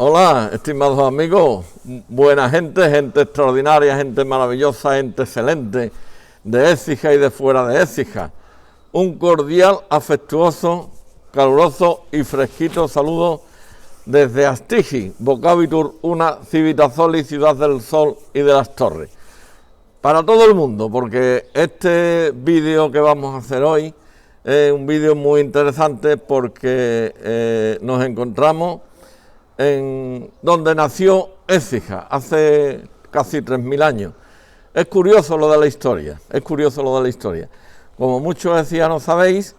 Hola, estimados amigos, buena gente, gente extraordinaria, gente maravillosa, gente excelente, de Écija y de fuera de Écija. Un cordial, afectuoso, caluroso y fresquito saludo desde Astigi, Bocabitur, una Civitazoli, ciudad del sol y de las torres. Para todo el mundo, porque este vídeo que vamos a hacer hoy es un vídeo muy interesante porque nos encontramos en donde nació Écija, hace casi 3000 años. Es curioso lo de la historia, Como muchos écijanos sabéis,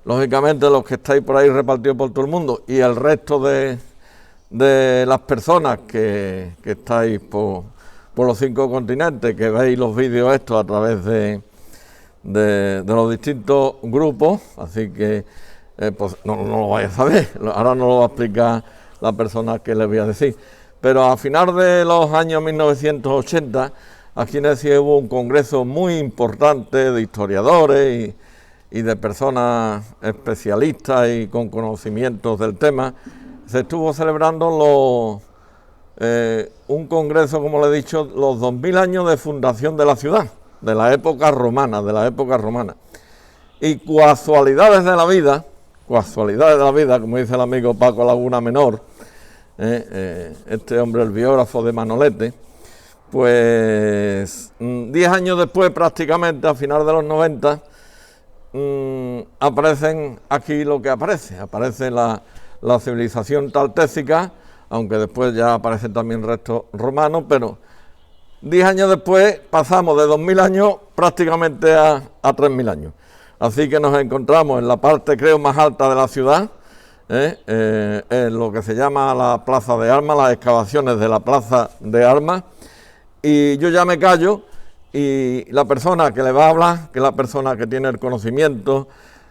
lógicamente los que estáis por ahí repartidos por todo el mundo y el resto de las personas que estáis por los 5 continentes, que veis los vídeos estos a través de los distintos grupos, así que pues no lo vais a saber, ahora no lo va a explicar la persona que les voy a decir, pero a final de los años 1980 aquí en Écija hubo un congreso muy importante de historiadores y de personas especialistas y con conocimientos del tema. Se estuvo celebrando un congreso, como le he dicho, los 2000 años de fundación de la ciudad, de la época romana, y casualidades de la vida, como dice el amigo Paco Laguna Menor, este hombre, el biógrafo de Manolete, pues 10 años después, prácticamente a finales de los 90, aparecen aquí lo que aparece la civilización taltésica, aunque después ya aparecen también restos romanos, pero 10 años después pasamos de 2000 años prácticamente a 3000 años. Así que nos encontramos en la parte, creo, más alta de la ciudad, en lo que se llama la Plaza de Armas, las excavaciones de la Plaza de Armas, y yo ya me callo, y la persona que le va a hablar, que es la persona que tiene el conocimiento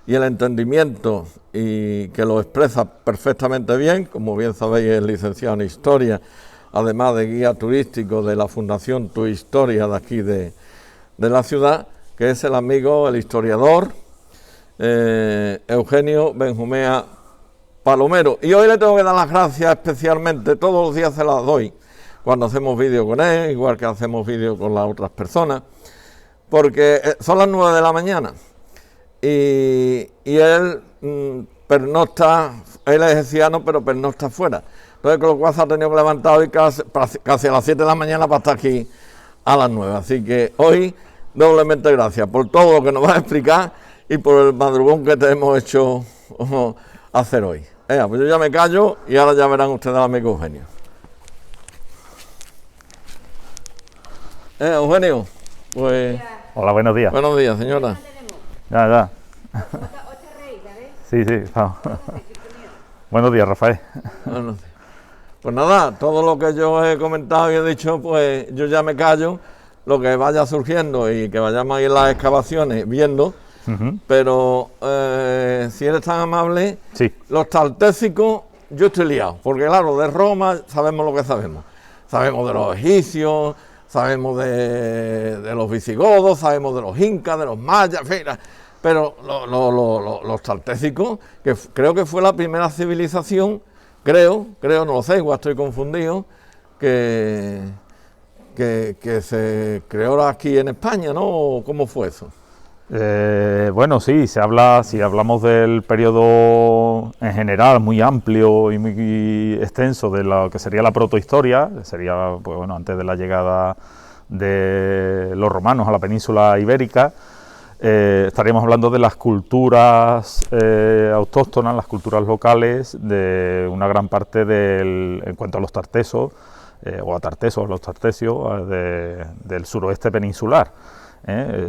y el entendimiento y que lo expresa perfectamente bien, como bien sabéis es licenciado en Historia, además de guía turístico de la Fundación Tu Historia de aquí de la ciudad, que es el amigo, el historiador Eugenio Benjumea Palomero. Y hoy le tengo que dar las gracias especialmente, todos los días se las doy, cuando hacemos vídeo con él, igual que hacemos vídeo con las otras personas, porque son las 9 de la mañana y él pernocta, él es écijano, pero pernocta fuera. Entonces con lo cual se ha tenido que levantar hoy casi a las 7 de la mañana para estar aquí a las 9. Así que hoy doblemente gracias por todo lo que nos va a explicar y por el madrugón que te hemos hecho hacer hoy. Pues yo ya me callo y ahora ya verán ustedes al amigo Eugenio. Eugenio, pues... Hola, buenos días. Buenos días, señora. Ya. Sí, vamos. Buenos días, Rafael. Buenos días. Pues nada, todo lo que yo he comentado y he dicho, pues yo ya me callo, lo que vaya surgiendo y que vayamos a ir las excavaciones viendo, pero si eres tan amable, sí. Los taltésicos, yo estoy liado, porque claro, de Roma sabemos lo que sabemos. Sabemos de los egipcios, sabemos de los visigodos, sabemos de los incas, de los mayas, en fin, pero los taltésicos, que creo que fue la primera civilización, creo, no lo sé, igual estoy confundido, que se creó aquí en España, ¿no? ¿Cómo fue eso? Bueno, sí, si hablamos del periodo en general muy amplio y muy extenso de lo que sería la protohistoria, sería, pues bueno, antes de la llegada de los romanos a la península ibérica, estaríamos hablando de las culturas autóctonas, las culturas locales de una gran parte en cuanto a los tartesos, los tartesios del suroeste peninsular.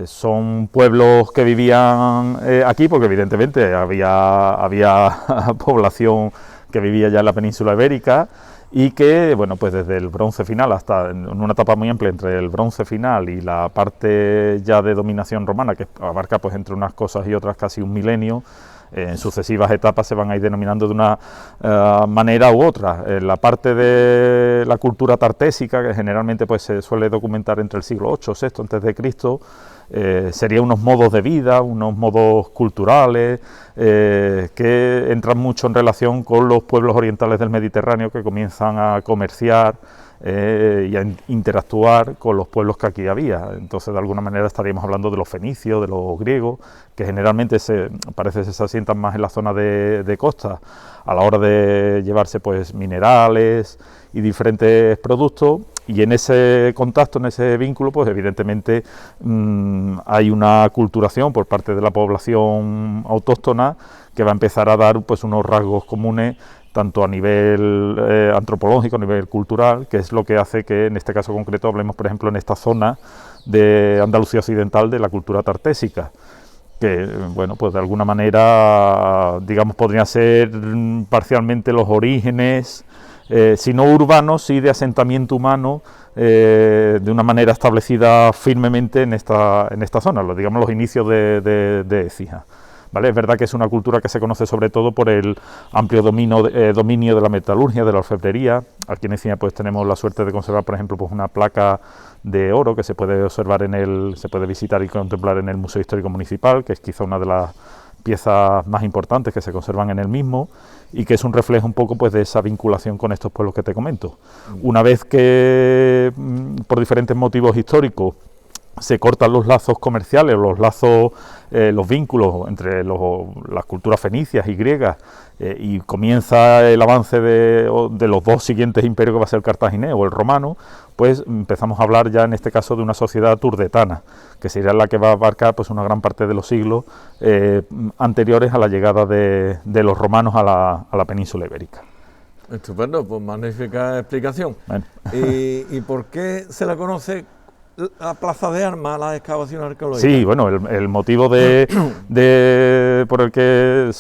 Son pueblos que vivían aquí porque evidentemente había población que vivía ya en la península ibérica y que, bueno, pues desde el bronce final hasta en una etapa muy amplia entre el bronce final y la parte ya de dominación romana, que abarca pues entre unas cosas y otras casi un milenio, en sucesivas etapas se van a ir denominando de una manera u otra. La parte de la cultura tartésica, que generalmente pues se suele documentar entre el siglo VIII o VI a.C., sería unos modos de vida, unos modos culturales, que entran mucho en relación con los pueblos orientales del Mediterráneo que comienzan a comerciar y a interactuar con los pueblos que aquí había. Entonces, de alguna manera estaríamos hablando de los fenicios, de los griegos, que generalmente parece que se asientan más en la zona de costa a la hora de llevarse pues minerales y diferentes productos, y en ese contacto, en ese vínculo, pues evidentemente hay una aculturación por parte de la población autóctona que va a empezar a dar pues unos rasgos comunes tanto a nivel antropológico, a nivel cultural, que es lo que hace que en este caso concreto hablemos, por ejemplo, en esta zona de Andalucía Occidental de la cultura tartésica, que, bueno, pues de alguna manera, digamos, podrían ser parcialmente los orígenes, si no urbanos, sí de asentamiento humano, de una manera establecida firmemente en esta zona, digamos los inicios de Écija. ¿Vale? Es verdad que es una cultura que se conoce sobre todo por el amplio dominio de la metalurgia, de la orfebrería. Aquí en Écija pues tenemos la suerte de conservar, por ejemplo, pues una placa de oro que se puede observar se puede visitar y contemplar en el Museo Histórico Municipal, que es quizá una de las piezas más importantes que se conservan en el mismo y que es un reflejo un poco pues de esa vinculación con estos pueblos que te comento. Una vez que por diferentes motivos históricos se cortan los lazos comerciales, los lazos, los vínculos entre las culturas fenicias y griegas, y comienza el avance de los dos siguientes imperios, que va a ser el cartaginés o el romano, pues empezamos a hablar ya en este caso de una sociedad turdetana, que sería la que va a abarcar pues una gran parte de los siglos anteriores a la llegada de los romanos a la península ibérica. Estupendo, pues magnífica explicación. Bueno. ¿Y por qué se la conoce la Plaza de Armas, las excavaciones arqueológicas? Sí, bueno, el motivo por el que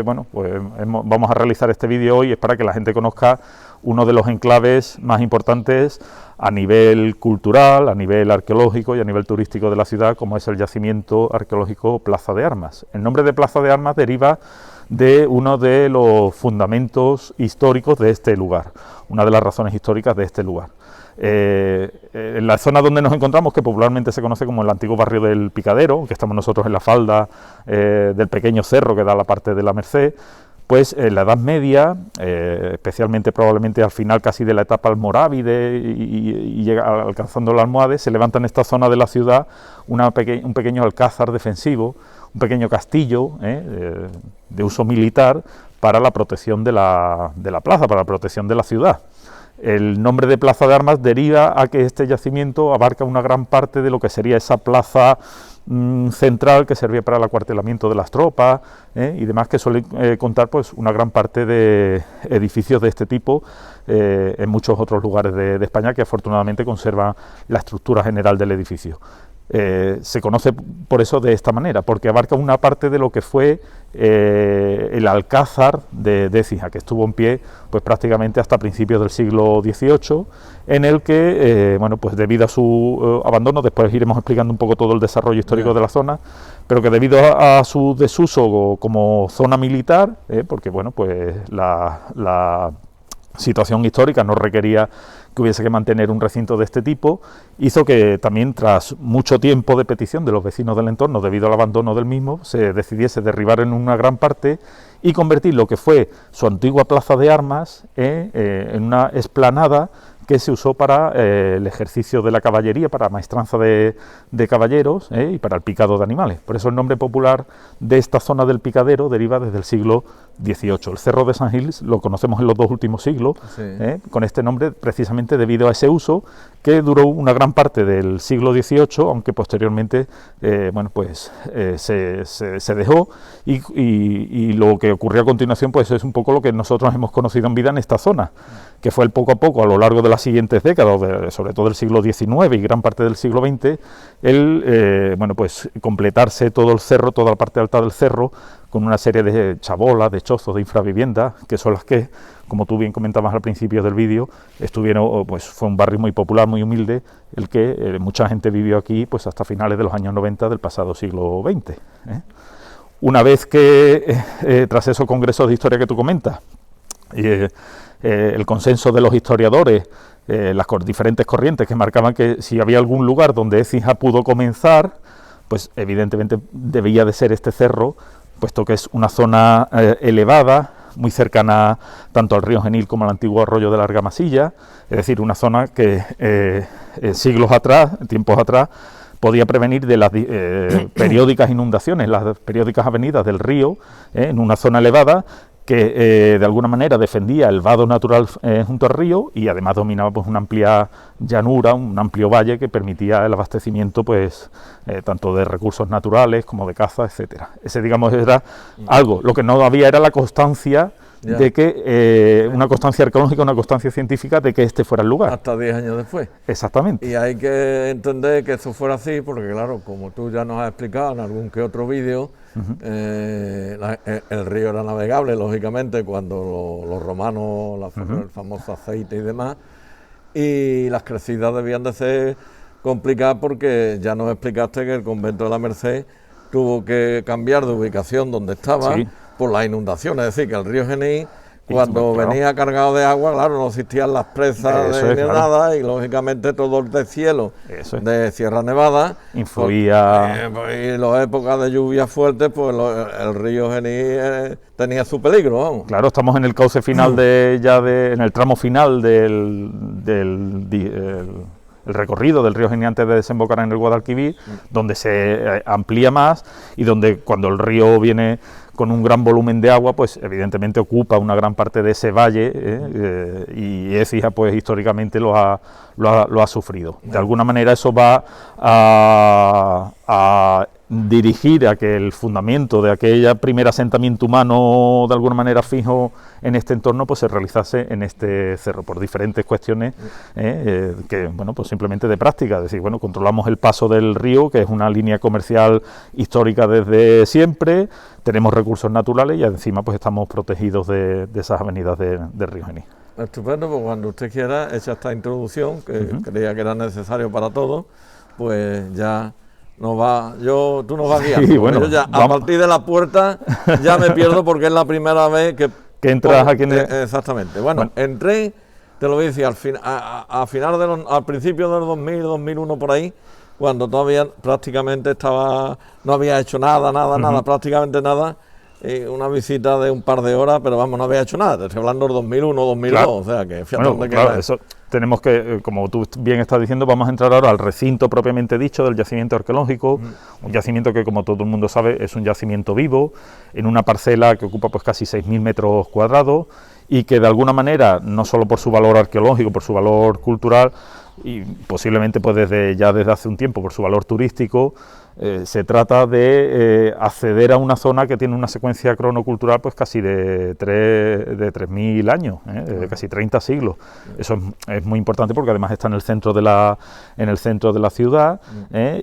bueno, pues vamos a realizar este vídeo hoy es para que la gente conozca uno de los enclaves más importantes a nivel cultural, a nivel arqueológico y a nivel turístico de la ciudad, como es el yacimiento arqueológico Plaza de Armas. El nombre de Plaza de Armas deriva de uno de los fundamentos históricos de este lugar, una de las razones históricas de este lugar. En la zona donde nos encontramos, que popularmente se conoce como el antiguo barrio del Picadero, que estamos nosotros en la falda del pequeño cerro que da la parte de la Merced, pues en la Edad Media, especialmente probablemente al final casi de la etapa almorávide y llega alcanzando la Almohade, se levanta en esta zona de la ciudad un pequeño alcázar defensivo, un pequeño castillo de uso militar para la protección de la plaza, para la protección de la ciudad. El nombre de Plaza de Armas deriva a que este yacimiento abarca una gran parte de lo que sería esa plaza central que servía para el acuartelamiento de las tropas y demás, que suele contar pues una gran parte de edificios de este tipo en muchos otros lugares de España, que afortunadamente conservan la estructura general del edificio. Se conoce por eso de esta manera, porque abarca una parte de lo que fue el alcázar de Écija, que estuvo en pie pues prácticamente hasta principios del siglo XVIII, en el que, bueno, pues debido a su abandono, después iremos explicando un poco todo el desarrollo histórico de la zona, pero que debido a su desuso como zona militar, porque bueno, pues la situación histórica no requería que hubiese que mantener un recinto de este tipo, hizo que también tras mucho tiempo de petición de los vecinos del entorno debido al abandono del mismo, se decidiese derribar en una gran parte y convertir lo que fue su antigua plaza de armas en una explanada que se usó para el ejercicio de la caballería, para maestranza de caballeros y para el picado de animales. Por eso el nombre popular de esta zona del picadero deriva desde el siglo XVIII. El Cerro de San Gil lo conocemos en los dos últimos siglos, sí, con este nombre precisamente debido a ese uso que duró una gran parte del siglo XVIII, aunque posteriormente bueno, pues, se dejó y lo que ocurrió a continuación pues es un poco lo que nosotros hemos conocido en vida en esta zona, que fue el poco a poco a lo largo de las siguientes décadas, sobre todo del siglo XIX y gran parte del siglo XX, bueno, pues completarse todo el cerro, toda la parte alta del cerro, con una serie de chabolas, de chozos, de infraviviendas, que son las que, como tú bien comentabas al principio del vídeo, pues fue un barrio muy popular, muy humilde, el que mucha gente vivió aquí pues hasta finales de los años 90 del pasado siglo XX. Una vez que, tras esos congresos de historia que tú comentas, el consenso de los historiadores, las diferentes corrientes que marcaban que si había algún lugar donde Écija pudo comenzar, pues evidentemente debía de ser este cerro, puesto que es una zona elevada, muy cercana tanto al río Genil como al antiguo arroyo de la Argamasilla, es decir, una zona que siglos atrás, tiempos atrás, podía prevenir de las periódicas inundaciones, las periódicas avenidas del río, en una zona elevada, que de alguna manera defendía el vado natural junto al río y además dominaba pues una amplia llanura, un amplio valle que permitía el abastecimiento pues tanto de recursos naturales como de caza, etcétera. Ese, digamos, era algo. Lo que no había era la constancia de que una constancia arqueológica, una constancia científica de que este fuera el lugar. Hasta 10 años después. Exactamente. Y hay que entender que eso fuera así, porque claro, como tú ya nos has explicado en algún que otro vídeo, el río era navegable, lógicamente, cuando los romanos, el famoso aceite y demás, y las crecidas debían de ser complicadas porque ya nos explicaste que el convento de la Merced tuvo que cambiar de ubicación donde estaba, sí, por las inundaciones, es decir, que el río Genil, cuando venía cargado de agua, claro, no existían las presas ni nada, y lógicamente todo el deshielo de Sierra Nevada influía. Y las épocas de lluvia fuertes, pues el río Genil tenía su peligro, vamos. Claro, estamos en el cauce final en el tramo final el recorrido del río Genil antes de desembocar en el Guadalquivir, donde se amplía más y donde cuando el río viene con un gran volumen de agua, pues evidentemente ocupa una gran parte de ese valle y Écija pues históricamente lo ha sufrido. De alguna manera eso va a dirigir a que el fundamento de aquella primer asentamiento humano de alguna manera fijo en este entorno pues se realizase en este cerro por diferentes cuestiones que bueno, pues simplemente de práctica, es decir, bueno, controlamos el paso del río, que es una línea comercial histórica desde siempre, tenemos recursos naturales y encima pues estamos protegidos de esas avenidas del río Genil. Estupendo, pues cuando usted quiera hecha esta introducción que creía que era necesario para todos, pues ya tú nos vas guiando. Sí, bueno, yo ya, a partir de la puerta ya me pierdo porque es la primera vez que entras aquí. Exactamente. Bueno, entré, te lo voy a decir, al principio del 2000, 2001 por ahí, cuando todavía prácticamente no había hecho nada, prácticamente nada. Una visita de un par de horas, pero vamos, no había hecho nada, te estoy hablando del 2001, 2002, claro. O sea que fíjate dónde queda. Eso tenemos que, como tú bien estás diciendo, vamos a entrar ahora al recinto propiamente dicho del yacimiento arqueológico, un yacimiento que, como todo el mundo sabe, es un yacimiento vivo, en una parcela que ocupa pues casi 6.000 metros cuadrados y que de alguna manera, no solo por su valor arqueológico, por su valor cultural y posiblemente pues desde hace un tiempo por su valor turístico, se trata de acceder a una zona que tiene una secuencia cronocultural pues casi de 3.000 años, de casi 30 siglos. Eso es muy importante porque además está en el centro de la ciudad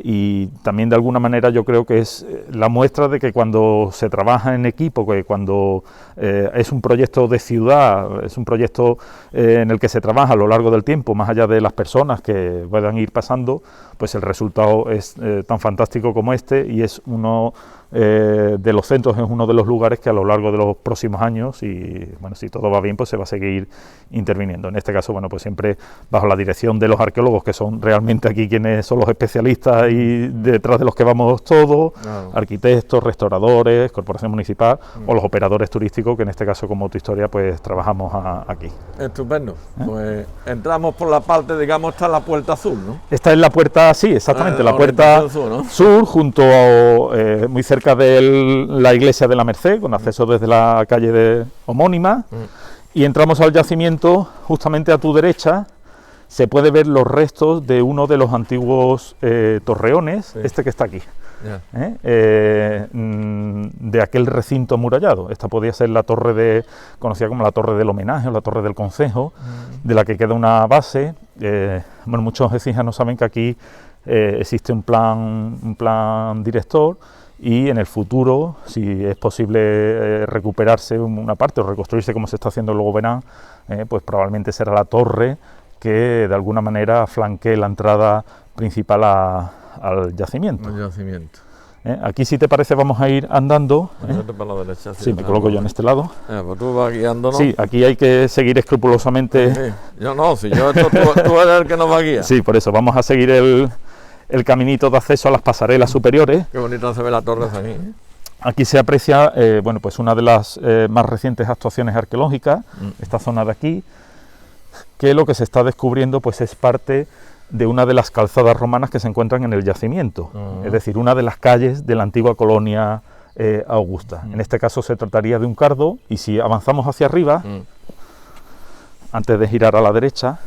y también de alguna manera yo creo que es la muestra de que cuando se trabaja en equipo, que cuando es un proyecto de ciudad, es un proyecto en el que se trabaja a lo largo del tiempo, más allá de las personas que puedan ir pasando, pues el resultado es tan fantástico como este y es uno de los centros, es uno de los lugares que a lo largo de los próximos años, y bueno, si todo va bien, pues se va a seguir interviniendo. En este caso, bueno, pues siempre bajo la dirección de los arqueólogos, que son realmente aquí quienes son los especialistas y detrás de los que vamos todos, arquitectos, restauradores, corporación municipal o los operadores turísticos, que en este caso, como tu historia, pues trabajamos aquí. Estupendo. Pues entramos por la parte, digamos, está la puerta azul, ¿no? Esta es la puerta, sí, exactamente, la puerta sur, ¿no? Sur, junto a, muy cerca de la iglesia de la Merced, con acceso desde la calle homónima, y entramos al yacimiento. Justamente a tu derecha se puede ver los restos de uno de los antiguos torreones, este que está aquí, de aquel recinto amurallado. Esta podía ser la torre conocida como la torre del homenaje o la torre del concejo, de la que queda una base. Bueno, muchos écijanos saben que aquí existe un plan director, y en el futuro, si es posible recuperarse una parte o reconstruirse como se está haciendo, luego verán, pues probablemente será la torre que de alguna manera flanquee la entrada principal al yacimiento. Aquí, si te parece, vamos a ir andando. Para la derecha, sí, me coloco yo en este lado. Pues tú vas guiándonos. Sí, aquí hay que seguir escrupulosamente. Sí. Yo no, si yo esto tú eres el que nos va a guiar. Sí, por eso vamos a seguir el caminito de acceso a las pasarelas superiores. Qué bonita se ve la torre de aquí. aquí se aprecia bueno, pues una de las más recientes actuaciones arqueológicas, esta zona de aquí, que lo que se está descubriendo pues es parte de una de las calzadas romanas que se encuentran en el yacimiento, es decir, una de las calles de la antigua colonia augusta. En este caso se trataría de un cardo, y si avanzamos hacia arriba, antes de girar a la derecha,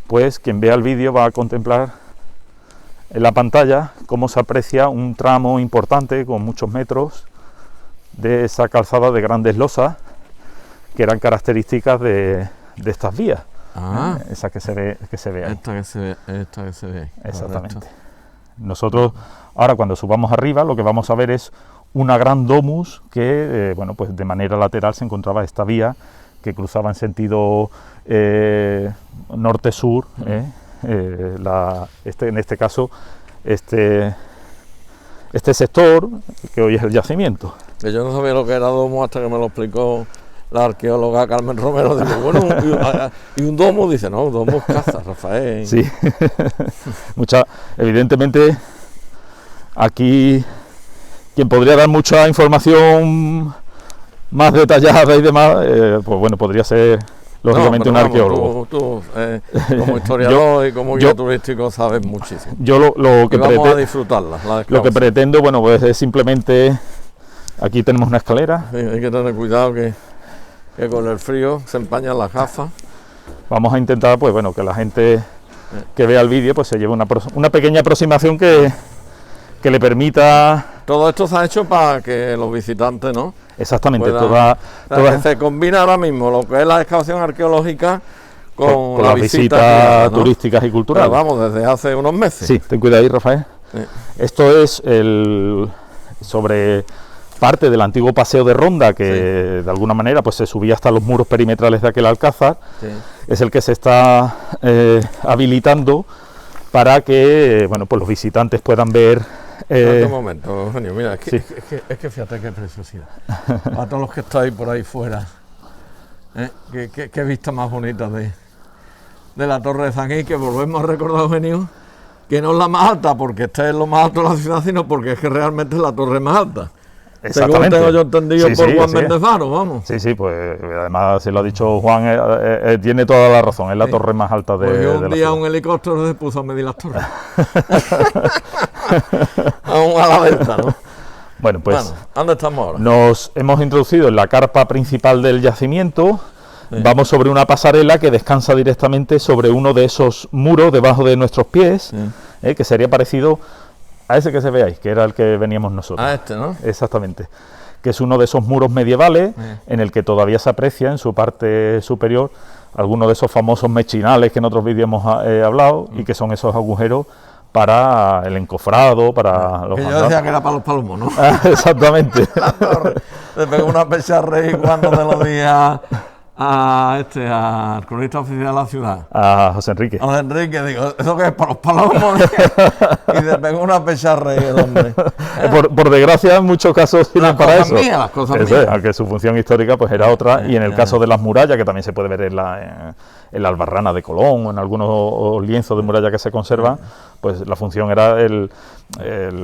pues quien vea el vídeo va a contemplar en la pantalla cómo se aprecia un tramo importante con muchos metros de esa calzada de grandes losas que eran características de estas vías. Esa que se ve ahí. Esta que se ve. Exactamente. Correcto. Nosotros ahora, cuando subamos arriba, lo que vamos a ver es una gran domus que bueno, pues de manera lateral se encontraba esta vía que cruzaba en sentido norte-sur, en este caso este sector que hoy es el yacimiento. Que yo no sabía lo que era domo hasta que me lo explicó la arqueóloga Carmen Romero. Digo, bueno, y un domo, dice, no, un domo es casa, Rafael. Sí, evidentemente aquí quien podría dar mucha información más detallada y demás, pues bueno, podría ser lógicamente un arqueólogo. Tú como historiador y como guía turístico sabes muchísimo. Yo lo que vamos a disfrutarla. Lo que pretendo, bueno, pues es simplemente, aquí tenemos una escalera. Sí, hay que tener cuidado que con el frío se empañan las gafas. Vamos a intentar, pues bueno, que la gente que vea el vídeo pues se lleve una pequeña aproximación que le permita. Todo esto se ha hecho para que los visitantes, ¿no? Exactamente, se combina ahora mismo lo que es la excavación arqueológica con las visitas turísticas y culturales. Pero vamos, desde hace unos meses. Sí, ten cuidado ahí, Rafael. Sí. Esto es sobre parte del antiguo paseo de ronda que de alguna manera pues se subía hasta los muros perimetrales de aquel alcázar. Es el que se está habilitando para que bueno, pues los visitantes puedan ver. Un momento, Eugenio, mira, es que fíjate qué preciosidad. A todos los que estáis por ahí fuera, qué vista más bonita de la Torre de San Gil, que volvemos a recordar, Eugenio, que no es la más alta porque esta es lo más alto de la ciudad, sino porque es que realmente es la torre más alta. Exactamente. Según tengo yo entendido por Juan Méndez Varo, vamos. Sí, pues además se lo ha dicho Juan, tiene toda la razón, es la torre más alta de la ciudad. Pues un día un helicóptero se puso a medir las torres. Aún a la venta, ¿no? Bueno, pues ¿dónde estamos ahora? Nos hemos introducido en la carpa principal del yacimiento. Vamos sobre una pasarela que descansa directamente sobre uno de esos muros debajo de nuestros pies, que sería parecido a ese que se ve ahí, que era el que veníamos nosotros. A este, ¿no? Exactamente. Que es uno de esos muros medievales en el que todavía se aprecia en su parte superior algunos de esos famosos mechinales que en otros vídeos hemos hablado y que son esos agujeros para el encofrado, para los que yo decía que era para los palomos, ¿no? Exactamente. Le pegó una pecharre y cuando te lo di al cronista oficial de la ciudad. A José Enrique. A José Enrique, digo, ¿eso qué es para los palomos? Y le pegó una pecharre el hombre. Por desgracia, en muchos casos sirven para eso. Las cosas mías. Aunque su función histórica pues era otra, y en el caso de las murallas, que también se puede ver en la albarrana de Colón o en algunos lienzos de muralla que se conservan, pues la función era el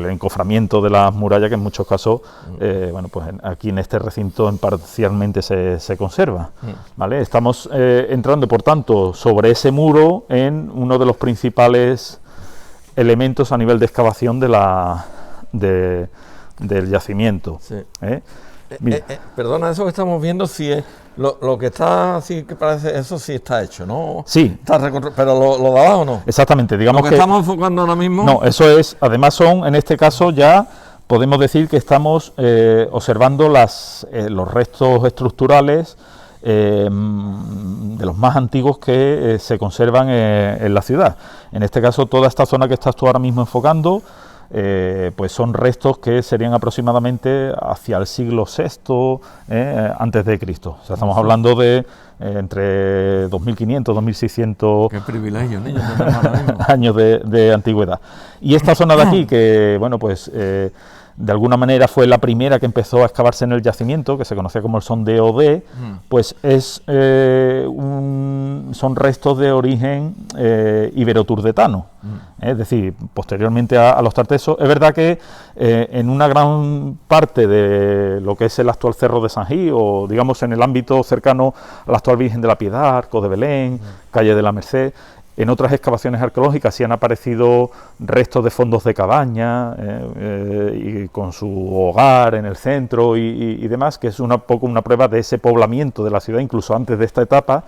encoframiento de las murallas, que en muchos casos, bueno, pues aquí en este recinto parcialmente se conserva. ¿Vale? Estamos entrando, por tanto, sobre ese muro en uno de los principales elementos a nivel de excavación del yacimiento. Sí. Perdona, eso que estamos viendo, si es lo que está así, que parece, eso sí está hecho, ¿no? Sí. Pero lo de abajo no. Exactamente, digamos lo que estamos enfocando ahora mismo. No, eso es, además en este caso ya podemos decir que estamos observando los restos estructurales de los más antiguos que se conservan en la ciudad. En este caso, toda esta zona que estás tú ahora mismo enfocando, pues son restos que serían aproximadamente hacia el siglo VI antes de Cristo. O sea, estamos hablando de entre 2500 2600 qué privilegio, niño, años de antigüedad. Y esta zona de aquí, que bueno, pues de alguna manera fue la primera que empezó a excavarse en el yacimiento, que se conocía como el sondeo D, pues son restos de origen iberoturdetano, es decir, posteriormente a los tartesos. Es verdad que en una gran parte de lo que es el actual Cerro de San Gil, o digamos en el ámbito cercano a la actual Virgen de la Piedad, Arco de Belén, Calle de la Merced, en otras excavaciones arqueológicas sí han aparecido restos de fondos de cabaña y con su hogar en el centro y demás, que es un poco una prueba de ese poblamiento de la ciudad, incluso antes de esta etapa.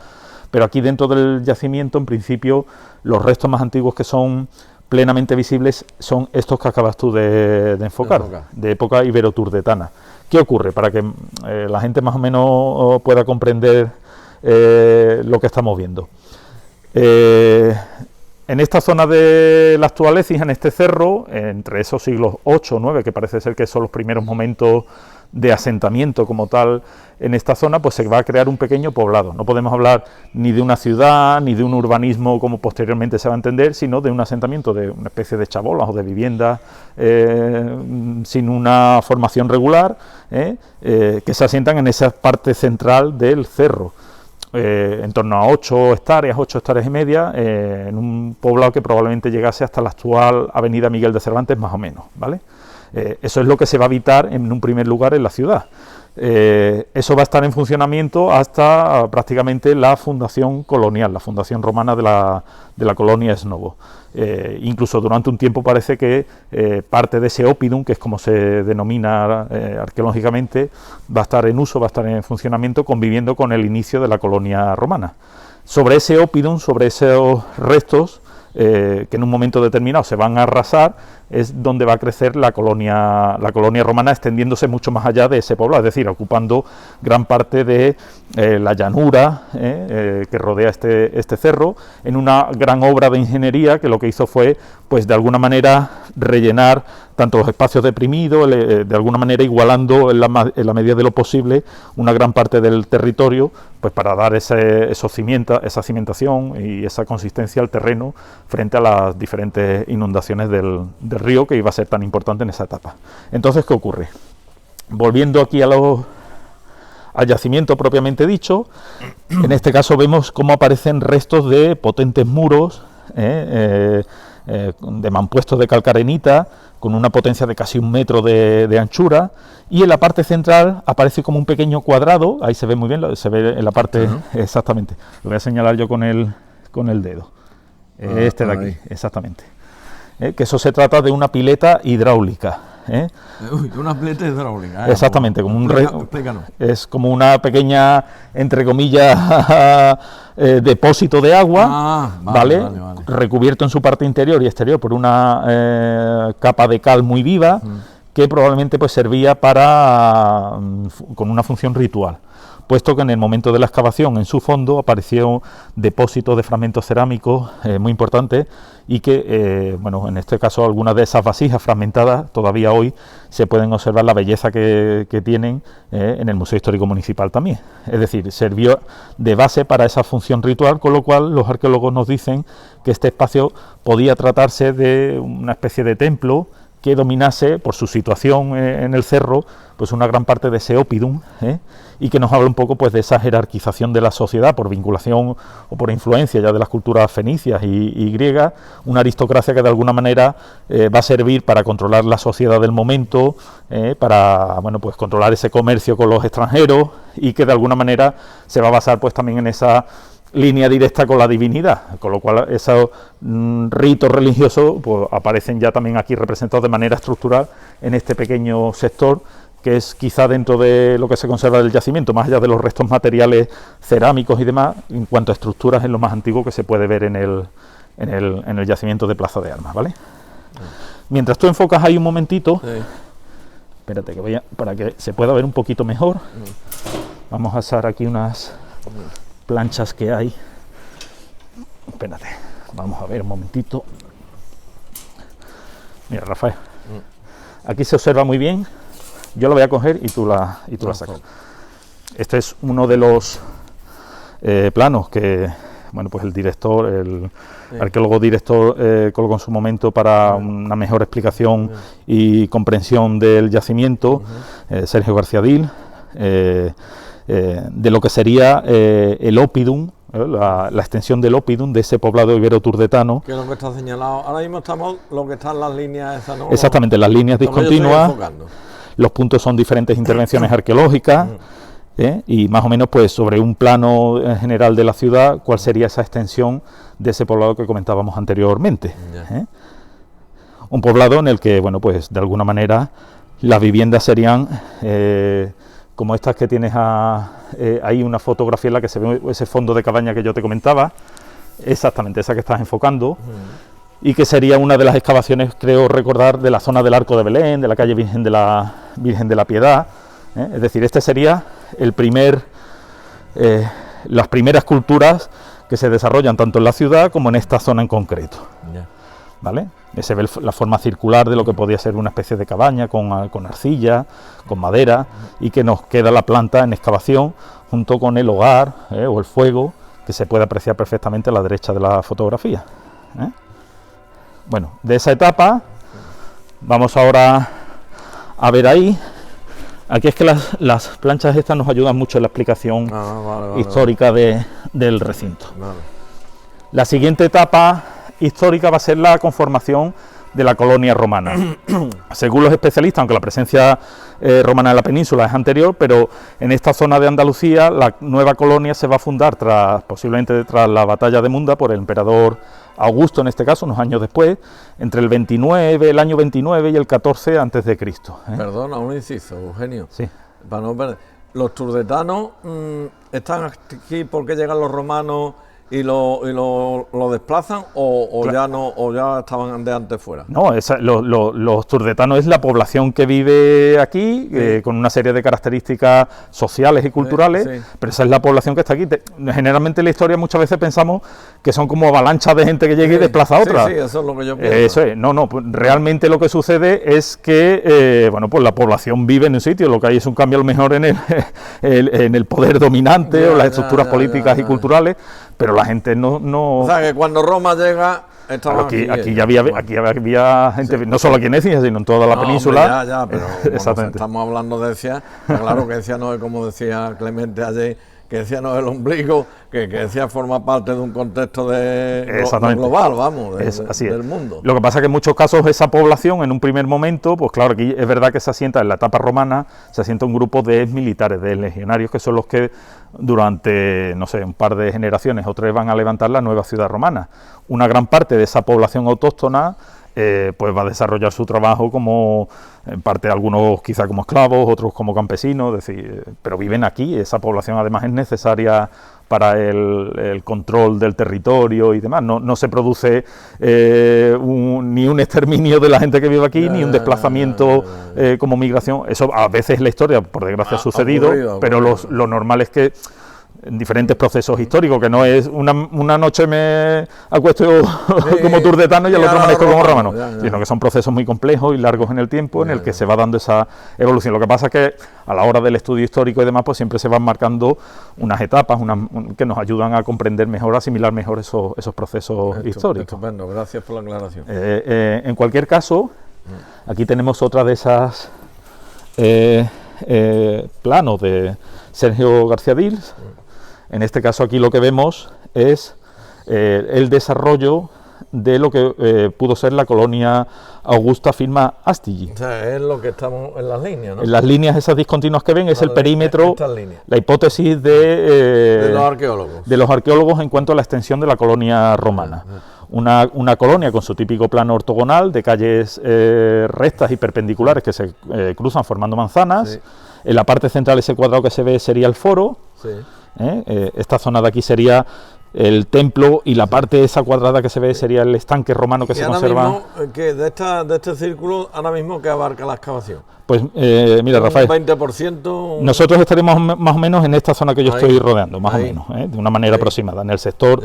Pero aquí dentro del yacimiento, en principio, los restos más antiguos que son plenamente visibles son estos que acabas tú de enfocar, de época iberoturdetana. ¿Qué ocurre? Para que la gente más o menos pueda comprender lo que estamos viendo. En esta zona de la actual Écija, en este cerro, entre esos siglos 8 o 9, que parece ser que son los primeros momentos de asentamiento como tal en esta zona, pues se va a crear un pequeño poblado. No podemos hablar ni de una ciudad, ni de un urbanismo como posteriormente se va a entender, sino de un asentamiento, de una especie de chabolas o de viviendas sin una formación regular, que se asientan en esa parte central del cerro. En torno a 8 hectáreas y media, en un poblado que probablemente llegase hasta la actual avenida Miguel de Cervantes, más o menos, ¿vale? Eso es lo que se va a habitar en un primer lugar en la ciudad. Eso va a estar en funcionamiento hasta prácticamente la fundación colonial, la fundación romana de la colonia Esnobo. Incluso durante un tiempo parece que parte de ese oppidum, que es como se denomina arqueológicamente, va a estar en uso, va a estar en funcionamiento, conviviendo con el inicio de la colonia romana. Sobre ese oppidum, sobre esos restos, que en un momento determinado se van a arrasar, es donde va a crecer la colonia romana, extendiéndose mucho más allá de ese poblado, es decir, ocupando gran parte de la llanura que rodea este cerro, en una gran obra de ingeniería que lo que hizo fue, pues de alguna manera, rellenar tanto los espacios deprimidos, de alguna manera igualando en la medida de lo posible una gran parte del territorio, pues para dar esa cimentación y esa consistencia al terreno frente a las diferentes inundaciones del río, que iba a ser tan importante en esa etapa. Entonces, ¿qué ocurre? Volviendo aquí al yacimiento propiamente dicho, en este caso vemos cómo aparecen restos de potentes muros de mampuestos de calcarenita, con una potencia de casi 1 metro de anchura, y en la parte central aparece como un pequeño cuadrado, ahí se ve muy bien, se ve en la parte, exactamente, lo voy a señalar yo con el dedo, este de aquí, exactamente. Que eso se trata de una pileta hidráulica. Una pileta hidráulica. Exactamente, como explícanos. Es como una pequeña, entre comillas, depósito de agua, ¿vale? Recubierto en su parte interior y exterior por una capa de cal muy viva, que probablemente pues servía con una función ritual, puesto que en el momento de la excavación en su fondo apareció depósitos de fragmentos cerámicos muy importantes, y que, bueno, en este caso algunas de esas vasijas fragmentadas todavía hoy se pueden observar la belleza que tienen en el Museo Histórico Municipal también. Es decir, sirvió de base para esa función ritual, con lo cual los arqueólogos nos dicen que este espacio podía tratarse de una especie de templo que dominase, por su situación en el cerro, pues una gran parte de ese oppidum, y que nos habla un poco pues de esa jerarquización de la sociedad por vinculación o por influencia ya de las culturas fenicias y griegas, una aristocracia que de alguna manera va a servir para controlar la sociedad del momento, para, bueno, pues controlar ese comercio con los extranjeros, y que de alguna manera se va a basar pues también en esa línea directa con la divinidad, con lo cual esos ritos religiosos pues aparecen ya también aquí representados de manera estructural en este pequeño sector, que es quizá dentro de lo que se conserva del yacimiento, más allá de los restos materiales cerámicos y demás, en cuanto a estructuras, es lo más antiguo que se puede ver en el yacimiento de Plaza de Armas, ¿vale? Mientras tú enfocas ahí un momentito, espérate que para que se pueda ver un poquito mejor, vamos a usar aquí unas planchas que hay. Espérate, vamos a ver un momentito. Mira, Rafael, aquí se observa muy bien. Yo la voy a coger y tú la sacas. Este es uno de los planos que bueno, pues el director, el arqueólogo director, colocó en su momento para una mejor explicación y comprensión del yacimiento, Sergio García Dil, de lo que sería el Oppidum, la extensión del Oppidum, de ese poblado ibero-turdetano. Que es lo que está señalado. Ahora mismo estamos lo que están las líneas esas, ¿no? Exactamente, las líneas discontinuas. Los puntos son diferentes intervenciones arqueológicas. Y más o menos, pues, sobre un plano general de la ciudad, cuál sería esa extensión de ese poblado que comentábamos anteriormente. Un poblado en el que, bueno, pues, de alguna manera, las viviendas serían como estas que tienes ahí, una fotografía en la que se ve ese fondo de cabaña que yo te comentaba, exactamente esa que estás enfocando, y que sería una de las excavaciones, creo recordar, de la zona del Arco de Belén, de la calle Virgen de la Piedad. Es decir, este sería las primeras culturas que se desarrollan tanto en la ciudad como en esta zona en concreto. ¿Vale? Se ve la forma circular de lo que podía ser una especie de cabaña con arcilla, con madera, y que nos queda la planta en excavación junto con el hogar o el fuego, que se puede apreciar perfectamente a la derecha de la fotografía. Bueno, de esa etapa vamos ahora a ver ahí. Aquí es que las planchas estas nos ayudan mucho en la explicación histórica del recinto. La siguiente etapa histórica va a ser la conformación de la colonia romana. Según los especialistas, aunque la presencia romana en la península es anterior, pero en esta zona de Andalucía la nueva colonia se va a fundar posiblemente tras la batalla de Munda por el emperador Augusto, en este caso, unos años después, entre el año 29 y el 14 antes de Cristo. Perdona, un inciso, Eugenio. Sí. Para no perder. ¿Los turdetanos están aquí porque llegan los romanos y lo desplazan o ya no, o ya estaban de antes fuera? No, los turdetanos es la población que vive aquí, con una serie de características sociales y culturales, pero esa es la población que está aquí. Generalmente en la historia muchas veces pensamos que son como avalanchas de gente que llega y desplaza a otra. Sí, eso es lo que yo pienso. Eso es, no, pues realmente lo que sucede es que, bueno, pues la población vive en un sitio, lo que hay es un cambio a lo mejor en el poder dominante o las estructuras políticas y culturales, pero la gente no... O sea, que cuando Roma llega... Aquí ya había gente, no solo aquí en Écija, sino en toda la península. Hombre, pero exactamente. Estamos hablando de Écija, claro que Écija no es, como decía Clemente ayer, que Écija no es el ombligo, que Écija forma parte de un contexto global, vamos, del mundo. Lo que pasa es que en muchos casos esa población, en un primer momento, pues claro, aquí es verdad que se asienta en la etapa romana, se asienta un grupo de militares, de legionarios, que son los que durante, no sé, un par de generaciones o tres van a levantar la nueva ciudad romana. Una gran parte de esa población autóctona pues va a desarrollar su trabajo como, en parte algunos quizá como esclavos, otros como campesinos, es decir, pero viven aquí. Esa población además es necesaria para el control del territorio y demás. No se produce ni un exterminio de la gente que vive aquí, ni un desplazamiento como migración. Eso a veces en la historia, por desgracia, ha sucedido, pero lo normal es que en diferentes procesos históricos, que no es una noche me acuesto como turdetano y al otro amanezco como romano, sino que son procesos muy complejos y largos en el tiempo en el que se va dando esa evolución. Lo que pasa es que a la hora del estudio histórico y demás, pues siempre se van marcando unas etapas que nos ayudan a comprender mejor, a asimilar mejor esos procesos históricos. Estupendo, gracias por la aclaración. En cualquier caso, aquí tenemos otra de esas planos de Sergio García Dil. En este caso aquí lo que vemos es el desarrollo de lo que pudo ser la colonia augusta firma Astigi. O sea, es lo que estamos en las líneas, ¿no? En las líneas esas discontinuas que ven es el perímetro, la hipótesis de los arqueólogos en cuanto a la extensión de la colonia romana. Una colonia con su típico plano ortogonal de calles rectas y perpendiculares que se cruzan formando manzanas. Sí. En la parte central ese cuadrado que se ve sería el foro. Sí. Esta zona de aquí sería el templo y la parte esa cuadrada que se ve sería el estanque romano que se conserva. Mismo, que de este círculo, ahora mismo, ¿qué abarca la excavación? Pues mira, Rafael, 20%... Nosotros estaremos más o menos en esta zona que yo estoy rodeando, más o menos, de una manera aproximada, en el sector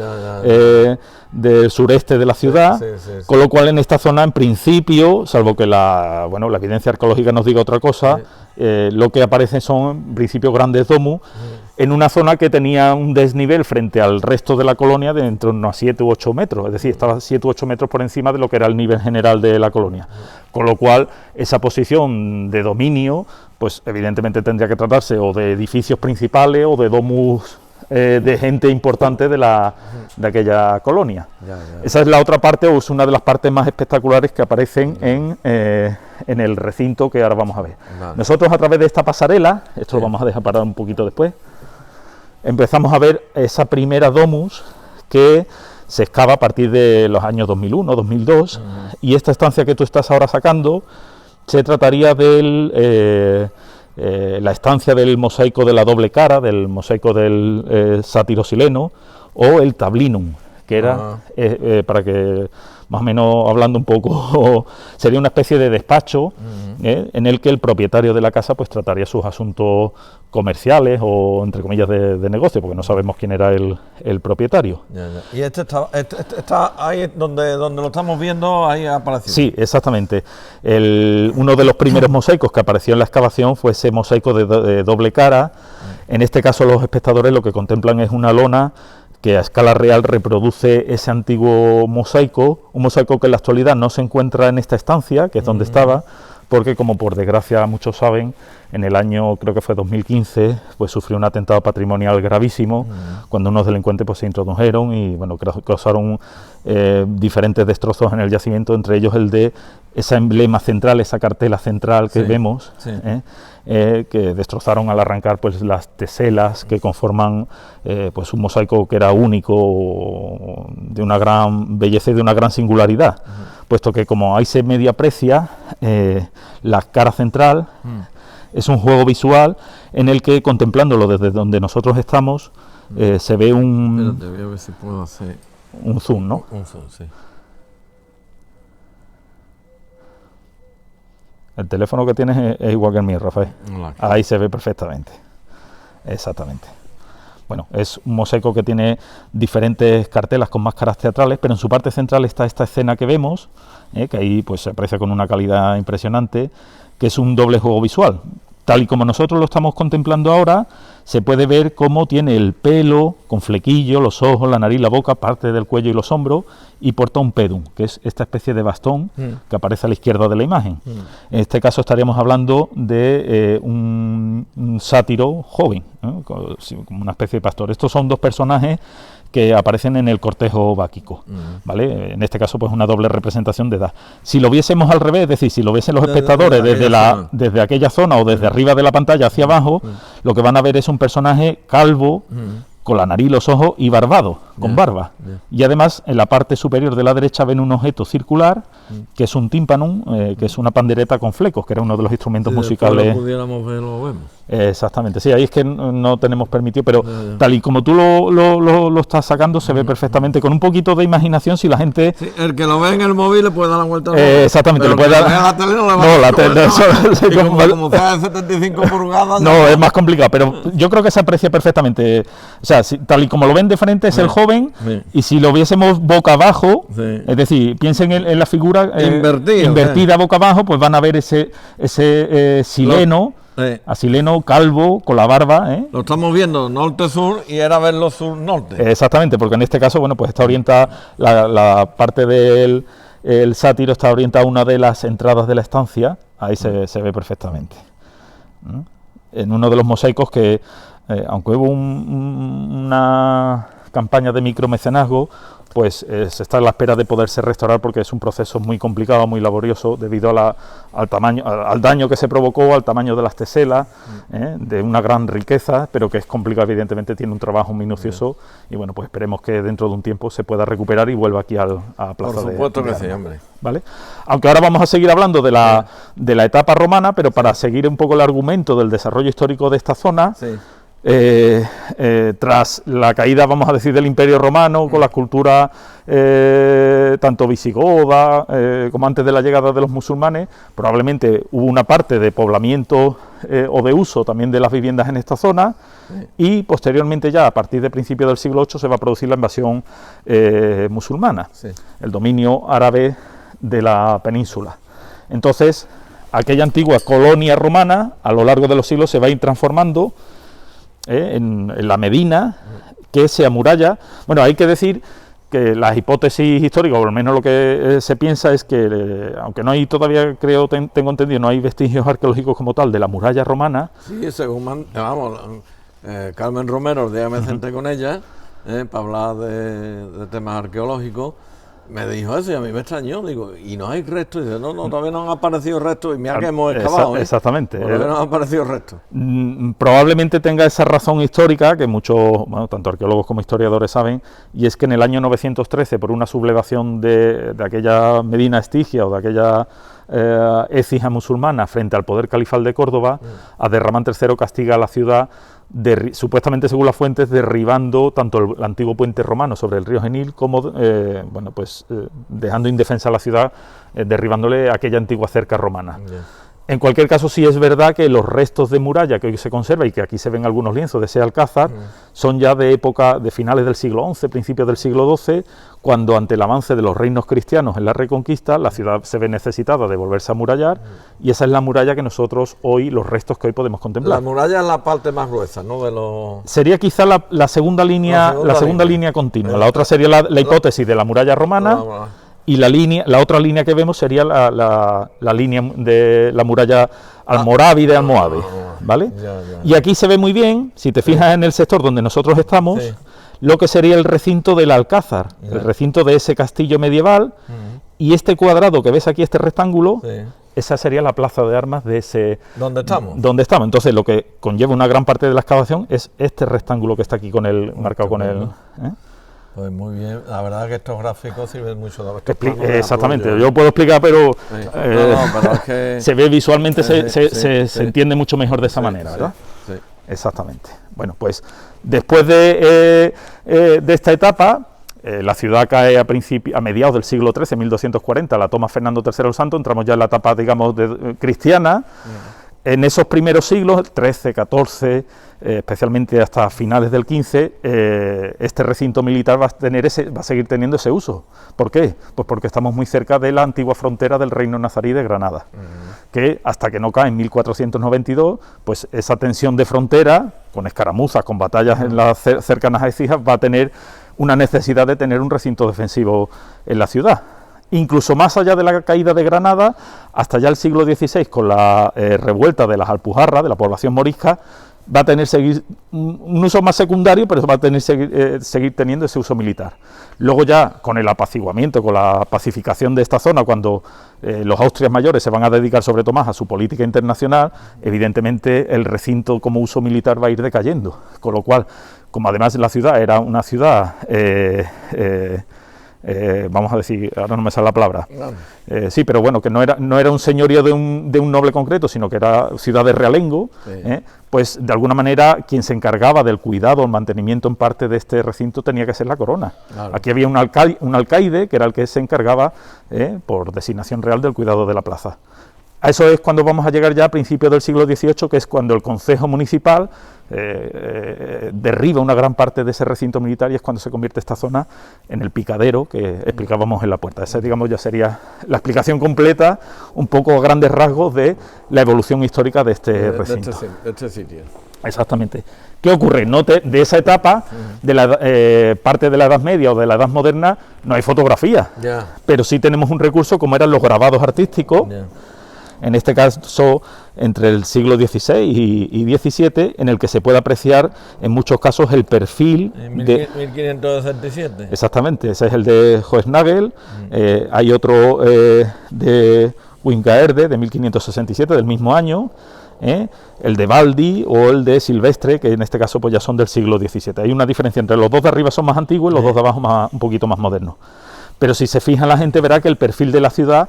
del sureste de la ciudad, con lo cual en esta zona, en principio, salvo que la evidencia arqueológica nos diga otra cosa, lo que aparecen son, en principio, grandes domus. en una zona que tenía un desnivel frente al resto de la colonia de entre unos 7 u 8 metros, es decir, estaba 7 u 8 metros por encima de lo que era el nivel general de la colonia, con lo cual esa posición de dominio, pues evidentemente tendría que tratarse o de edificios principales o de domus de gente importante de aquella colonia. Esa es la otra parte, o es una de las partes más espectaculares que aparecen en el recinto que ahora vamos a ver. Nosotros, a través de esta pasarela, esto lo vamos a dejar parar un poquito después, empezamos a ver esa primera domus que se excava a partir de los años 2001, 2002, y esta estancia que tú estás ahora sacando se trataría del la estancia del mosaico de la doble cara, del mosaico del sátiro sileno, o el tablinum, que era, para que más o menos hablando un poco, sería una especie de despacho en el que el propietario de la casa pues trataría sus asuntos comerciales o entre comillas de negocio, porque no sabemos quién era el propietario. Y este está ahí donde lo estamos viendo, ahí apareció. Sí, exactamente. Uno de los primeros mosaicos que apareció en la excavación fue ese mosaico de doble cara. En este caso los espectadores lo que contemplan es una lona que a escala real reproduce ese antiguo mosaico, un mosaico que en la actualidad no se encuentra en esta estancia, que es donde estaba, porque como por desgracia muchos saben, en el año, creo que fue 2015, pues sufrió un atentado patrimonial gravísimo, cuando unos delincuentes pues se introdujeron y bueno, causaron diferentes destrozos en el yacimiento, entre ellos el de ese emblema central, esa cartela central que vemos, que destrozaron al arrancar pues las teselas que conforman pues un mosaico que era único, de una gran belleza y de una gran singularidad, puesto que como ahí se medio aprecia, la cara central es un juego visual en el que, contemplándolo desde donde nosotros estamos, se ve un... Espérate, voy a ver si puedo hacer... Un zoom, ¿no? Un zoom, sí. El teléfono que tienes es igual que el mío, Rafael. Hola. Ahí se ve perfectamente. Exactamente. Bueno, es un mosaico que tiene diferentes cartelas con máscaras teatrales, pero en su parte central está esta escena que vemos, que ahí pues se aprecia con una calidad impresionante, que es un doble juego visual. Tal y como nosotros lo estamos contemplando ahora, se puede ver cómo tiene el pelo con flequillo, los ojos, la nariz, la boca, parte del cuello y los hombros, y porta un pedum, que es esta especie de bastón que aparece a la izquierda de la imagen. En este caso estaríamos hablando de un sátiro joven, ¿no? Como una especie de pastor. Estos son dos personajes que aparecen en el cortejo báquico, ¿vale? En este caso, pues una doble representación de edad. Si lo viésemos al revés, es decir, si lo viesen los espectadores desde aquella zona o desde arriba de la pantalla hacia abajo, lo que van a ver es un personaje calvo, con la nariz, los ojos y barbado, con barba. Y además, en la parte superior de la derecha ven un objeto circular, que es un tímpanum, que es una pandereta con flecos, que era uno de los instrumentos musicales. Si lo pudiéramos ver, lo vemos. Exactamente, sí, ahí es que no tenemos permitido, pero tal y como tú lo estás sacando, se ve perfectamente, con un poquito de imaginación, si la gente... Sí, el que lo ve en el móvil le puede dar la vuelta. Exactamente, pero le puede dar... la tele no le va no, la tele, como sea de 75 pulgadas... No, es más complicado, pero yo creo que se aprecia perfectamente. O sea, tal y como lo ven de frente es el joven, y si lo viésemos boca abajo, es decir, piensen en la figura invertida boca abajo, pues van a ver ese sileno, asileno calvo con la barba. Lo estamos viendo norte-sur y era verlo sur-norte. Exactamente, porque en este caso, bueno, pues está orientada la parte del sátiro, está orientada a una de las entradas de la estancia, ahí se ve perfectamente. En uno de los mosaicos que, aunque hubo una campaña de micromecenazgo, pues se está a la espera de poderse restaurar, porque es un proceso muy complicado, muy laborioso, debido al tamaño, al daño que se provocó, al tamaño de las teselas, de una gran riqueza, pero que es complicado, evidentemente tiene un trabajo minucioso, y bueno, pues esperemos que dentro de un tiempo se pueda recuperar y vuelva aquí a Plaza. Por supuesto que sí, hombre. ¿Vale? Aunque ahora vamos a seguir hablando de la etapa romana, pero para seguir un poco el argumento del desarrollo histórico de esta zona, tras la caída, vamos a decir, del Imperio Romano, con la cultura tanto visigoda como antes de la llegada de los musulmanes, probablemente hubo una parte de poblamiento o de uso también de las viviendas en esta zona, y posteriormente ya a partir de principios del siglo VIII se va a producir la invasión musulmana, el dominio árabe de la península. Entonces, aquella antigua colonia romana a lo largo de los siglos se va a ir transformando en la Medina, que se amuralla. Bueno, hay que decir que las hipótesis históricas, o al menos lo que se piensa, es que, aunque no hay todavía, creo, tengo entendido, no hay vestigios arqueológicos como tal de la muralla romana. Sí, según, Carmen Romero, el día que me senté con ella, para hablar de temas arqueológicos, me dijo eso y a mí me extrañó, digo, ¿y no hay restos? Y dice, no, todavía no han aparecido restos, y mira que hemos excavado, Exactamente. Todavía no han aparecido restos. Probablemente tenga esa razón histórica que muchos, bueno, tanto arqueólogos como historiadores saben, y es que en el año 913, por una sublevación de aquella Medina Estigia o de aquella écija musulmana frente al poder califal de Córdoba, Abderramán III castiga a la ciudad, supuestamente según las fuentes, derribando tanto el antiguo puente romano sobre el río Genil como dejando indefensa a la ciudad, derribándole aquella antigua cerca romana. En cualquier caso, sí es verdad que los restos de muralla que hoy se conserva y que aquí se ven algunos lienzos de ese alcázar son ya de época de finales del siglo XI, principios del siglo XII, cuando ante el avance de los reinos cristianos en la Reconquista, la ciudad se ve necesitada de volverse a amurallar, y esa es la muralla que nosotros hoy, los restos que hoy podemos contemplar. La muralla es la parte más gruesa, ¿no? De los... Sería quizá la segunda línea, línea continua. La otra sería la hipótesis de la muralla romana. Y la otra línea que vemos sería la línea de la muralla almorávide almohade, ¿vale? Y aquí se ve muy bien, si te fijas en el sector donde nosotros estamos, lo que sería el recinto del Alcázar, el recinto de ese castillo medieval, y este cuadrado que ves aquí, este rectángulo, esa sería la plaza de armas de ese... ¿Dónde estamos? Donde estamos. Entonces, lo que conlleva una gran parte de la excavación es este rectángulo que está aquí con el marcado con el... Pues muy bien, la verdad que estos gráficos sirven mucho. Exactamente, yo puedo explicar, pero, pero es que se ve visualmente, se entiende mucho mejor de esa manera, ¿verdad? Sí. Exactamente. Bueno, pues después de esta etapa, la ciudad cae a mediados del siglo XIII, 1240, la toma Fernando III el Santo, entramos ya en la etapa, digamos, cristiana. En esos primeros siglos, el XIII, XIV, especialmente hasta finales del XV, este recinto militar va a seguir teniendo ese uso. ¿Por qué? Pues porque estamos muy cerca de la antigua frontera del Reino Nazarí de Granada, que hasta que no cae en 1492, pues esa tensión de frontera, con escaramuzas, con batallas en las cercanas a Écija, va a tener una necesidad de tener un recinto defensivo en la ciudad. Incluso más allá de la caída de Granada, hasta ya el siglo XVI, con la revuelta de las Alpujarras, de la población morisca, va a tener un uso más secundario, pero va a tener seguir teniendo ese uso militar. Luego ya, con el apaciguamiento, con la pacificación de esta zona, cuando los Austrias mayores se van a dedicar sobre todo más a su política internacional, evidentemente el recinto como uso militar va a ir decayendo, con lo cual, como además la ciudad era una ciudad... vamos a decir, ahora no me sale la palabra, sí, pero bueno, que no era un señorío de un noble concreto, sino que era ciudad de realengo, pues de alguna manera quien se encargaba del cuidado, el mantenimiento en parte de este recinto tenía que ser la corona. Claro. Aquí había un alcaide que era el que se encargaba, por designación real, del cuidado de la plaza. A eso es cuando vamos a llegar ya a principios del siglo XVIII, que es cuando el Concejo Municipal derriba una gran parte de ese recinto militar, y es cuando se convierte esta zona en el picadero que explicábamos en la puerta. Esa, digamos, ya sería la explicación completa, un poco a grandes rasgos, de la evolución histórica de este recinto. De este sitio. Exactamente. ¿Qué ocurre? De esa etapa, de la parte de la Edad Media o de la Edad Moderna, no hay fotografía, pero sí tenemos un recurso como eran los grabados artísticos, en este caso entre el siglo XVI y XVII, en el que se puede apreciar en muchos casos el perfil de 1567. Exactamente, ese es el de Hoesnagel, hay otro de Wingaerde de 1567, del mismo año, el de Baldi o el de Silvestre, que en este caso pues ya son del siglo XVII. Hay una diferencia entre los dos de arriba son más antiguos y los dos de abajo un poquito más modernos. Pero si se fija la gente verá que el perfil de la ciudad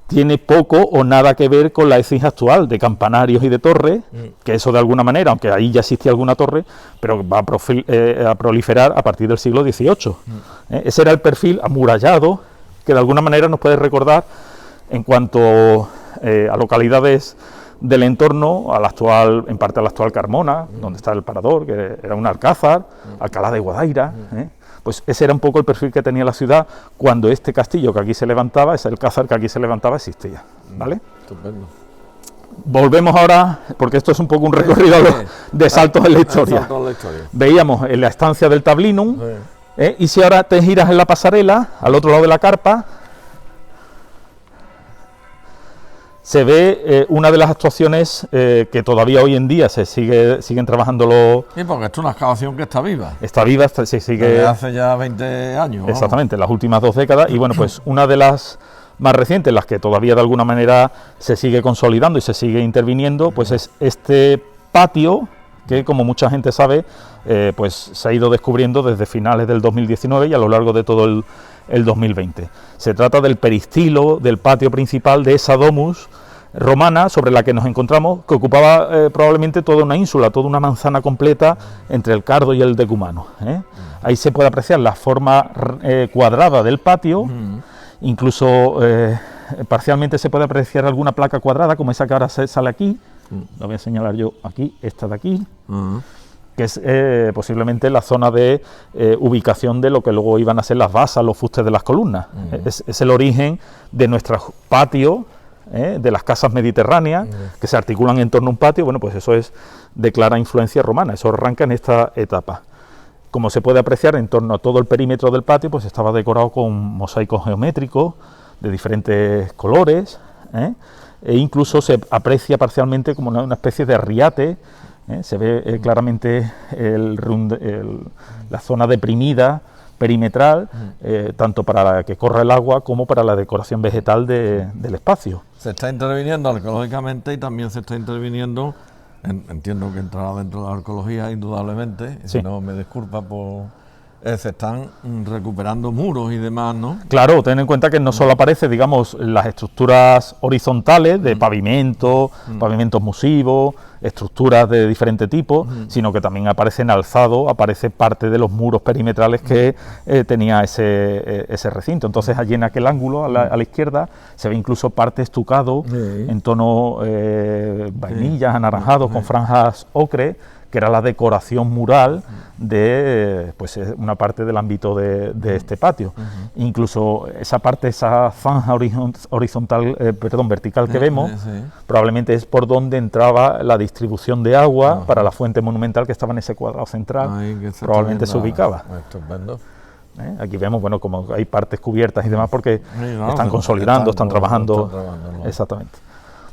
tiene poco o nada que ver con la écija actual de campanarios y de torres, que eso de alguna manera, aunque ahí ya existía alguna torre, pero va a proliferar a partir del siglo XVIII. Ese era el perfil amurallado, que de alguna manera nos puede recordar, en cuanto a localidades del entorno, en parte a la actual Carmona, donde está el Parador, que era un alcázar, Alcalá de Guadaira, pues ese era un poco el perfil que tenía la ciudad cuando este castillo que aquí se levantaba, ese alcázar que aquí se levantaba, existía, ¿vale? Estupendo. Volvemos ahora, porque esto es un poco un recorrido de saltos en la historia. Veíamos en la estancia del Tablinum, y si ahora te giras en la pasarela, al otro lado de la carpa, se ve una de las actuaciones que todavía hoy en día siguen trabajando los... Sí, porque esto es una excavación que está viva. Está viva, se sigue... Desde hace ya 20 años. Exactamente, las últimas 2 décadas, y bueno, pues una de las más recientes, las que todavía de alguna manera se sigue consolidando y se sigue interviniendo, pues es este patio que, como mucha gente sabe, pues se ha ido descubriendo desde finales del 2019 y a lo largo de todo el 2020. Se trata del peristilo del patio principal de esa domus romana sobre la que nos encontramos, que ocupaba probablemente toda una ínsula, toda una manzana completa entre el Cardo y el Decumano. Ahí se puede apreciar la forma cuadrada del patio. Incluso parcialmente se puede apreciar alguna placa cuadrada, como esa que ahora sale aquí. La voy a señalar yo aquí, esta de aquí, que es posiblemente la zona de ubicación de lo que luego iban a ser las basas, los fustes de las columnas. Es el origen de nuestros patios, de las casas mediterráneas, que se articulan en torno a un patio. Bueno, pues eso es de clara influencia romana, eso arranca en esta etapa. Como se puede apreciar, en torno a todo el perímetro del patio, pues estaba decorado con mosaicos geométricos de diferentes colores, e incluso se aprecia parcialmente como una especie de arriate. Se ve claramente la zona deprimida perimetral, tanto para que corra el agua como para la decoración vegetal del espacio. Se está interviniendo arqueológicamente y también se está interviniendo, entiendo que entrará dentro de la arqueología indudablemente, sí. Si no me disculpa se están recuperando muros y demás, ¿no? Claro, ten en cuenta que no solo aparece, digamos, las estructuras horizontales de pavimentos musivos, estructuras de diferente tipo, sino que también aparece en alzado, aparece parte de los muros perimetrales que tenía ese recinto. Entonces allí en aquel ángulo, a la izquierda, se ve incluso parte estucado en tono vainillas, anaranjados, con franjas ocre, que era la decoración mural de pues una parte del ámbito de este patio. Incluso esa parte, esa zanja vertical que vemos, probablemente es por donde entraba la distribución de agua para la fuente monumental que estaba en ese cuadrado central. Probablemente se ubicaba. Estupendo. Aquí vemos, bueno, como hay partes cubiertas y demás, porque están consolidando, están trabajando. Exactamente.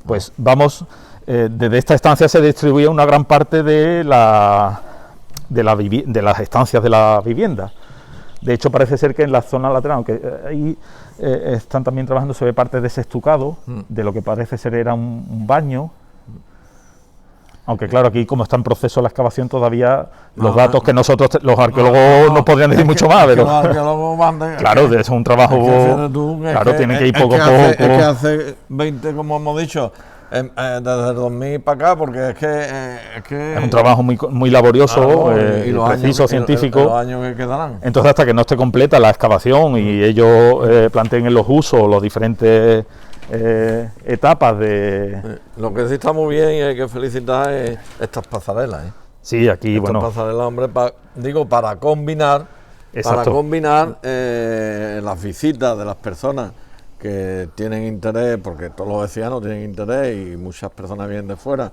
Pues vamos... desde esta estancia se distribuía una gran parte de las estancias de la vivienda. De hecho, parece ser que en la zona lateral, aunque ahí están también trabajando, se ve parte de ese estucado, de lo que parece ser era un baño. Aunque claro, aquí como está en proceso la excavación todavía, los datos que nosotros, los arqueólogos, nos podrían decir mucho más, pero los arqueólogos claro, es un trabajo, tiene que ir poco a poco. Es que hace 20, como hemos dicho, desde el 2000 para acá, porque es que es un trabajo muy laborioso, y preciso, científico. Los años que quedarán. Entonces, hasta que no esté completa la excavación y ellos planteen en los usos los diferentes etapas de... Lo que sí está muy bien y hay que felicitar es estas pasarelas. Sí, aquí, estas pasarelas, hombre, para combinar, las visitas de las personas que tienen interés, porque todos los vecinos tienen interés y muchas personas vienen de fuera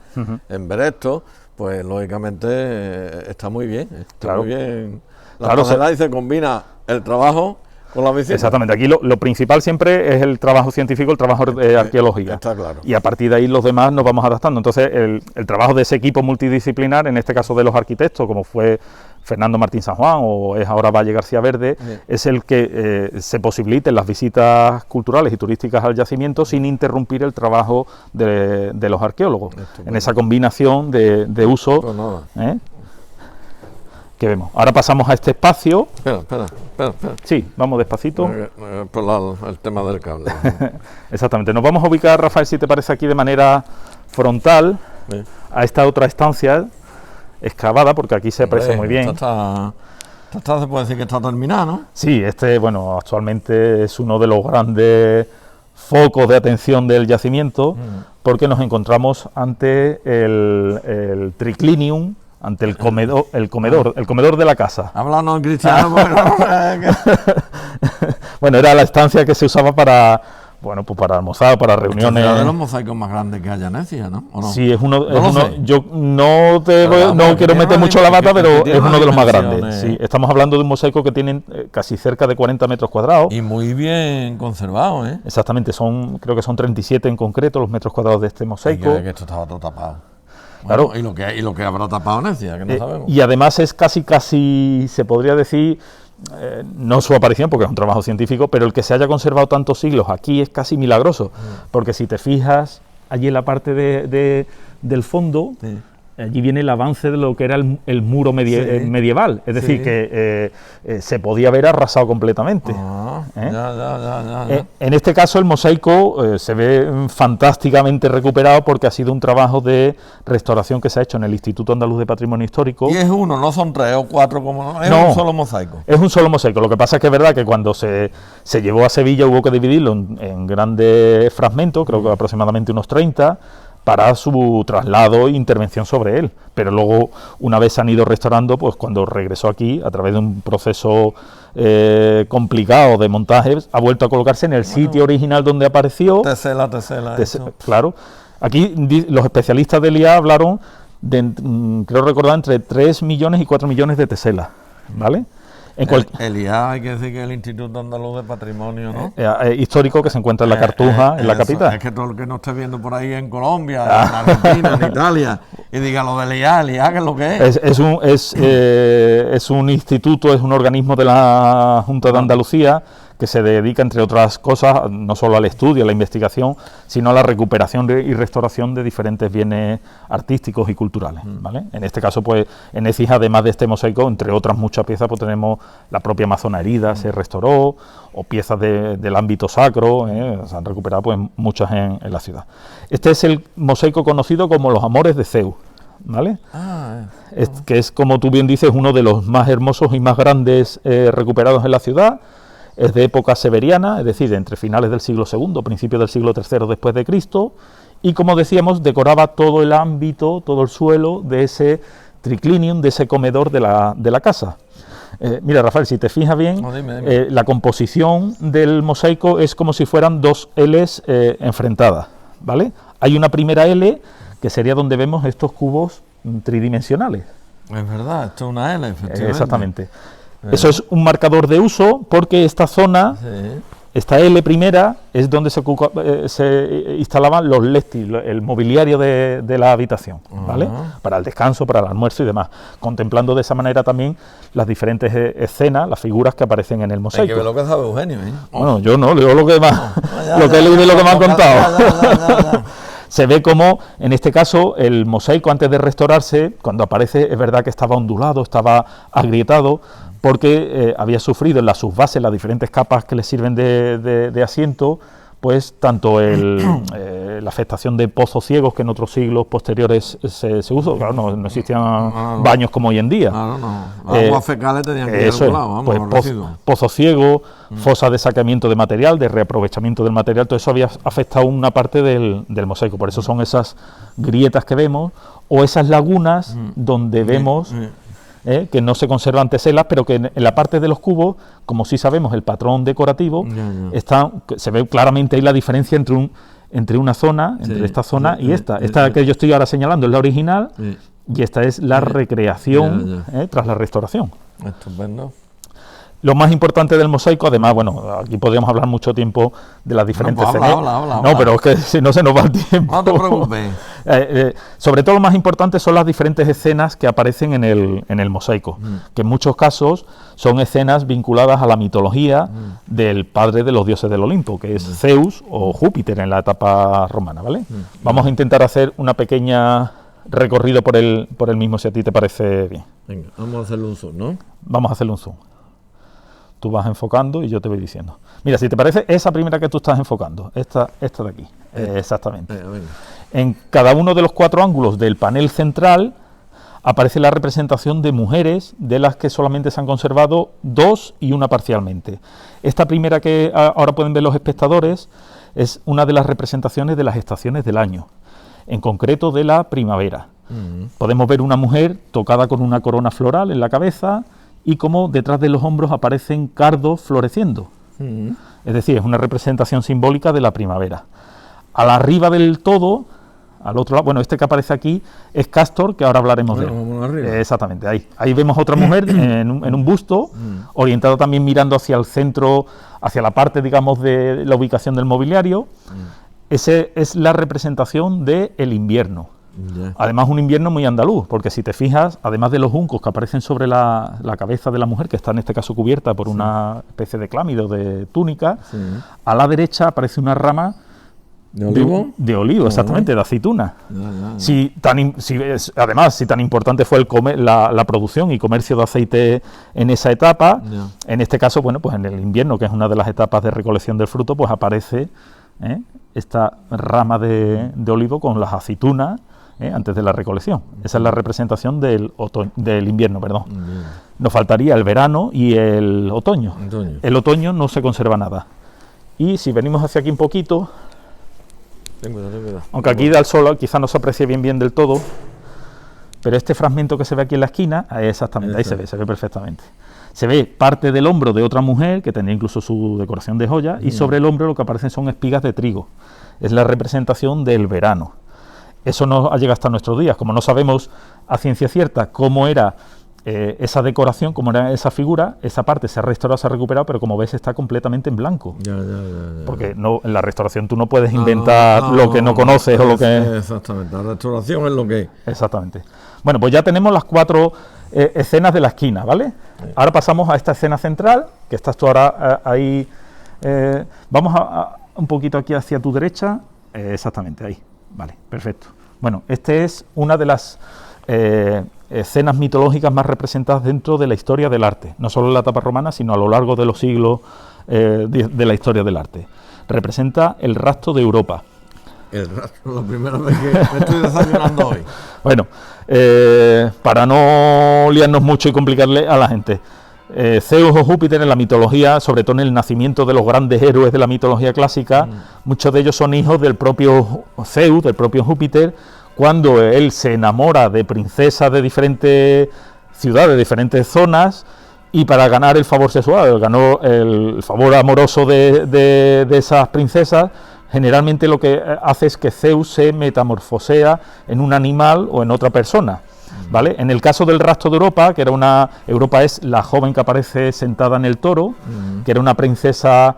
en ver esto, pues lógicamente está muy bien. Muy bien. La pasarela y se combina el trabajo con la visita. Exactamente, aquí lo principal siempre es el trabajo científico, el trabajo de arqueología. Está claro. Y a partir de ahí los demás nos vamos adaptando. Entonces el trabajo de ese equipo multidisciplinar, en este caso de los arquitectos, como fue Fernando Martín San Juan o es ahora Valle García Verde, es el que se posibiliten las visitas culturales y turísticas al yacimiento sin interrumpir el trabajo de los arqueólogos. En esa combinación de uso que vemos. Ahora pasamos a este espacio. Espera. Sí, vamos despacito. Por el tema del cable. Exactamente. Nos vamos a ubicar, Rafael, si te parece, aquí de manera frontal a esta otra estancia excavada, porque aquí se aprecia muy bien. Esta se puede decir que está terminada, ¿no? Sí, bueno, actualmente es uno de los grandes focos de atención del yacimiento, porque nos encontramos ante el triclinium, ante el comedor de la casa. Hablando en cristiano, bueno, era la estancia que se usaba para bueno, pues para almorzar, para reuniones. Es de los mosaicos más grandes que haya en Écija, ¿no? ¿O no? Sí, es uno, sé. yo no quiero meter mucho la bata, pero es uno de los más grandes. Sí, estamos hablando de un mosaico que tiene casi cerca de 40 metros cuadrados. Y muy bien conservado, ¿eh? Exactamente, creo que son 37 en concreto los metros cuadrados de este mosaico. Que esto estaba todo tapado. Claro. Bueno, y lo que habrá tapado en Écija, que no sabemos. Y además es casi, se podría decir, no su aparición, porque es un trabajo científico, pero el que se haya conservado tantos siglos aquí es casi milagroso, porque si te fijas allí en la parte del fondo, sí, allí viene el avance de lo que era el muro medieval, es decir, que se podía haber arrasado completamente. En este caso el mosaico se ve fantásticamente recuperado porque ha sido un trabajo de restauración que se ha hecho en el Instituto Andaluz de Patrimonio Histórico. Y es uno, no son 3 o 4 como no, es un solo mosaico. Es un solo mosaico, lo que pasa es que es verdad que cuando se llevó a Sevilla hubo que dividirlo en grandes fragmentos, creo que aproximadamente unos 30, para su traslado e intervención sobre él, pero luego una vez se han ido restaurando, pues cuando regresó aquí a través de un proceso complicado de montaje, ha vuelto a colocarse en el sitio original donde apareció. Tesela. Claro, aquí los especialistas del IA hablaron de, creo recordar, entre 3 millones y 4 millones de teselas, ¿vale? El IA, hay que decir que es el Instituto Andaluz de Patrimonio, ¿no? Histórico, que se encuentra en la Cartuja, en la capital. Es que todo lo que no esté viendo por ahí en Colombia, en Argentina, en Italia, y diga lo del IA, ¿qué es lo que es? Es un instituto, es un organismo de la Junta de Andalucía que se dedica, entre otras cosas, no solo al estudio, a la investigación, sino a la recuperación y restauración de diferentes bienes artísticos y culturales, ¿vale? En este caso, pues, en Écija, además de este mosaico, entre otras muchas piezas, pues tenemos la propia Amazona herida, se restauró, o piezas del ámbito sacro, se han recuperado pues muchas en la ciudad. Este es el mosaico conocido como los Amores de Zeus, ¿vale? Que es, como tú bien dices, uno de los más hermosos y más grandes recuperados en la ciudad. Es de época severiana, es decir, entre finales del siglo II, principios del siglo III después de Cristo, y como decíamos, decoraba todo el ámbito, todo el suelo de ese triclinium, de ese comedor de la casa. Mira, Rafael, si te fijas bien, dime. La composición del mosaico es como si fueran dos L's enfrentadas, ¿vale? Hay una primera L, que sería donde vemos estos cubos tridimensionales. Es verdad, esto es una L, efectivamente. Exactamente. Eso es un marcador de uso porque esta zona, esta L primera, es donde se instalaban los lectis, el mobiliario de la habitación, ¿vale? Para el descanso, para el almuerzo y demás, contemplando de esa manera también las diferentes escenas, las figuras que aparecen en el mosaico. Hay que ver lo que sabe Eugenio, ¿eh? Bueno, yo no, leo lo que más, lo que he leído y lo que me han contado. Se ve como, en este caso, el mosaico antes de restaurarse, cuando aparece, es verdad que estaba ondulado, estaba agrietado, porque había sufrido en las subbases las diferentes capas que le sirven de asiento, pues tanto la afectación de pozos ciegos, que en otros siglos posteriores se usó, claro, no existían baños como hoy en día. Aguas fecales tenían que ir al lado, vamos, pues, pozos ciegos, fosas de saqueamiento de material, de reaprovechamiento del material, todo eso había afectado una parte del mosaico, por eso son esas grietas que vemos, o esas lagunas donde vemos que no se conservan teselas, pero que en la parte de los cubos, como sí sabemos el patrón decorativo, se ve claramente ahí la diferencia entre una zona, entre esta zona y esta. Esta que yo estoy ahora señalando es la original y esta es la recreación tras la restauración. Estupendo. Lo más importante del mosaico, además, bueno, aquí podríamos hablar mucho tiempo de las diferentes escenas. No, pero es que si no se nos va el tiempo. No te preocupes. Sobre todo lo más importante son las diferentes escenas que aparecen en el mosaico, que en muchos casos son escenas vinculadas a la mitología del padre de los dioses del Olimpo, que es Zeus o Júpiter en la etapa romana, ¿vale? Vamos a intentar hacer una pequeña recorrido por el mismo, si a ti te parece bien. Venga, vamos a hacerle un zoom, ¿no? Vamos a hacerle un zoom. Tú vas enfocando y yo te voy diciendo. Mira, si te parece, esa primera que tú estás enfocando, esta de aquí, exactamente. En cada uno de los 4 ángulos del panel central aparece la representación de mujeres, de las que solamente se han conservado 2 y una parcialmente. Esta primera que ahora pueden ver los espectadores es una de las representaciones de las estaciones del año, en concreto de la primavera. Podemos ver una mujer tocada con una corona floral en la cabeza, y como detrás de los hombros aparecen cardos floreciendo. es decir, es una representación simbólica de la primavera. A la arriba del todo, al otro lado, bueno, este que aparece aquí es Cástor, que ahora hablaremos de él. Vamos arriba. Exactamente, ahí vemos otra mujer en un busto, orientada también mirando hacia el centro, hacia la parte, digamos, de la ubicación del mobiliario. Ese es la representación del invierno. Ya. Además, un invierno muy andaluz, porque si te fijas, además de los juncos que aparecen sobre la cabeza de la mujer, que está en este caso cubierta por una especie de clámido de túnica, Sí. a la derecha aparece una rama ¿De olivo? de olivo, exactamente, de aceituna. Ya. Además, si tan importante fue la producción y comercio de aceite en esa etapa, Ya. en este caso, bueno, pues en el invierno, que es una de las etapas de recolección del fruto, pues aparece esta rama de olivo con las aceitunas antes de la recolección. Esa es la representación del invierno, perdón. Bien. Nos faltaría el verano y el otoño. Otoño. El otoño no se conserva nada. Y si venimos hacia aquí un poquito, Ten cuidado. aunque aquí da el sol, quizá no se aprecie bien del todo, pero este fragmento que se ve aquí en la esquina, exactamente, ahí se ve perfectamente. Se ve parte del hombro de otra mujer, que tenía incluso su decoración de joyas, y sobre el hombro lo que aparecen son espigas de trigo. Es la representación del verano. Eso no ha llegado hasta nuestros días. Como no sabemos a ciencia cierta cómo era esa decoración, cómo era esa figura, esa parte se ha restaurado, se ha recuperado, pero como ves está completamente en blanco. Ya. Porque no, en la restauración tú no puedes inventar lo que no conoces o lo que... Exactamente, la restauración es lo que es. Exactamente. Bueno, pues ya tenemos las 4 escenas de la esquina, ¿vale? Sí. Ahora pasamos a esta escena central, que estás tú ahora ahí. Vamos a un poquito aquí hacia tu derecha. Exactamente, ahí. Vale, perfecto. Bueno, esta es una de las escenas mitológicas más representadas dentro de la historia del arte, no solo en la etapa romana, sino a lo largo de los siglos de la historia del arte. Representa el rapto de Europa. El rastro, la primera vez que me estoy desayunando hoy. Bueno, para no liarnos mucho y complicarle a la gente, Zeus o Júpiter en la mitología, sobre todo en el nacimiento de los grandes héroes de la mitología clásica, muchos de ellos son hijos del propio Zeus, del propio Júpiter, cuando él se enamora de princesas de diferentes ciudades, de diferentes zonas, y para ganar el favor sexual, ganó el favor amoroso de esas princesas. Generalmente lo que hace es que Zeus se metamorfosea en un animal o en otra persona, ¿vale? En el caso del rapto de Europa, que era Europa es la joven que aparece sentada en el toro, que era una princesa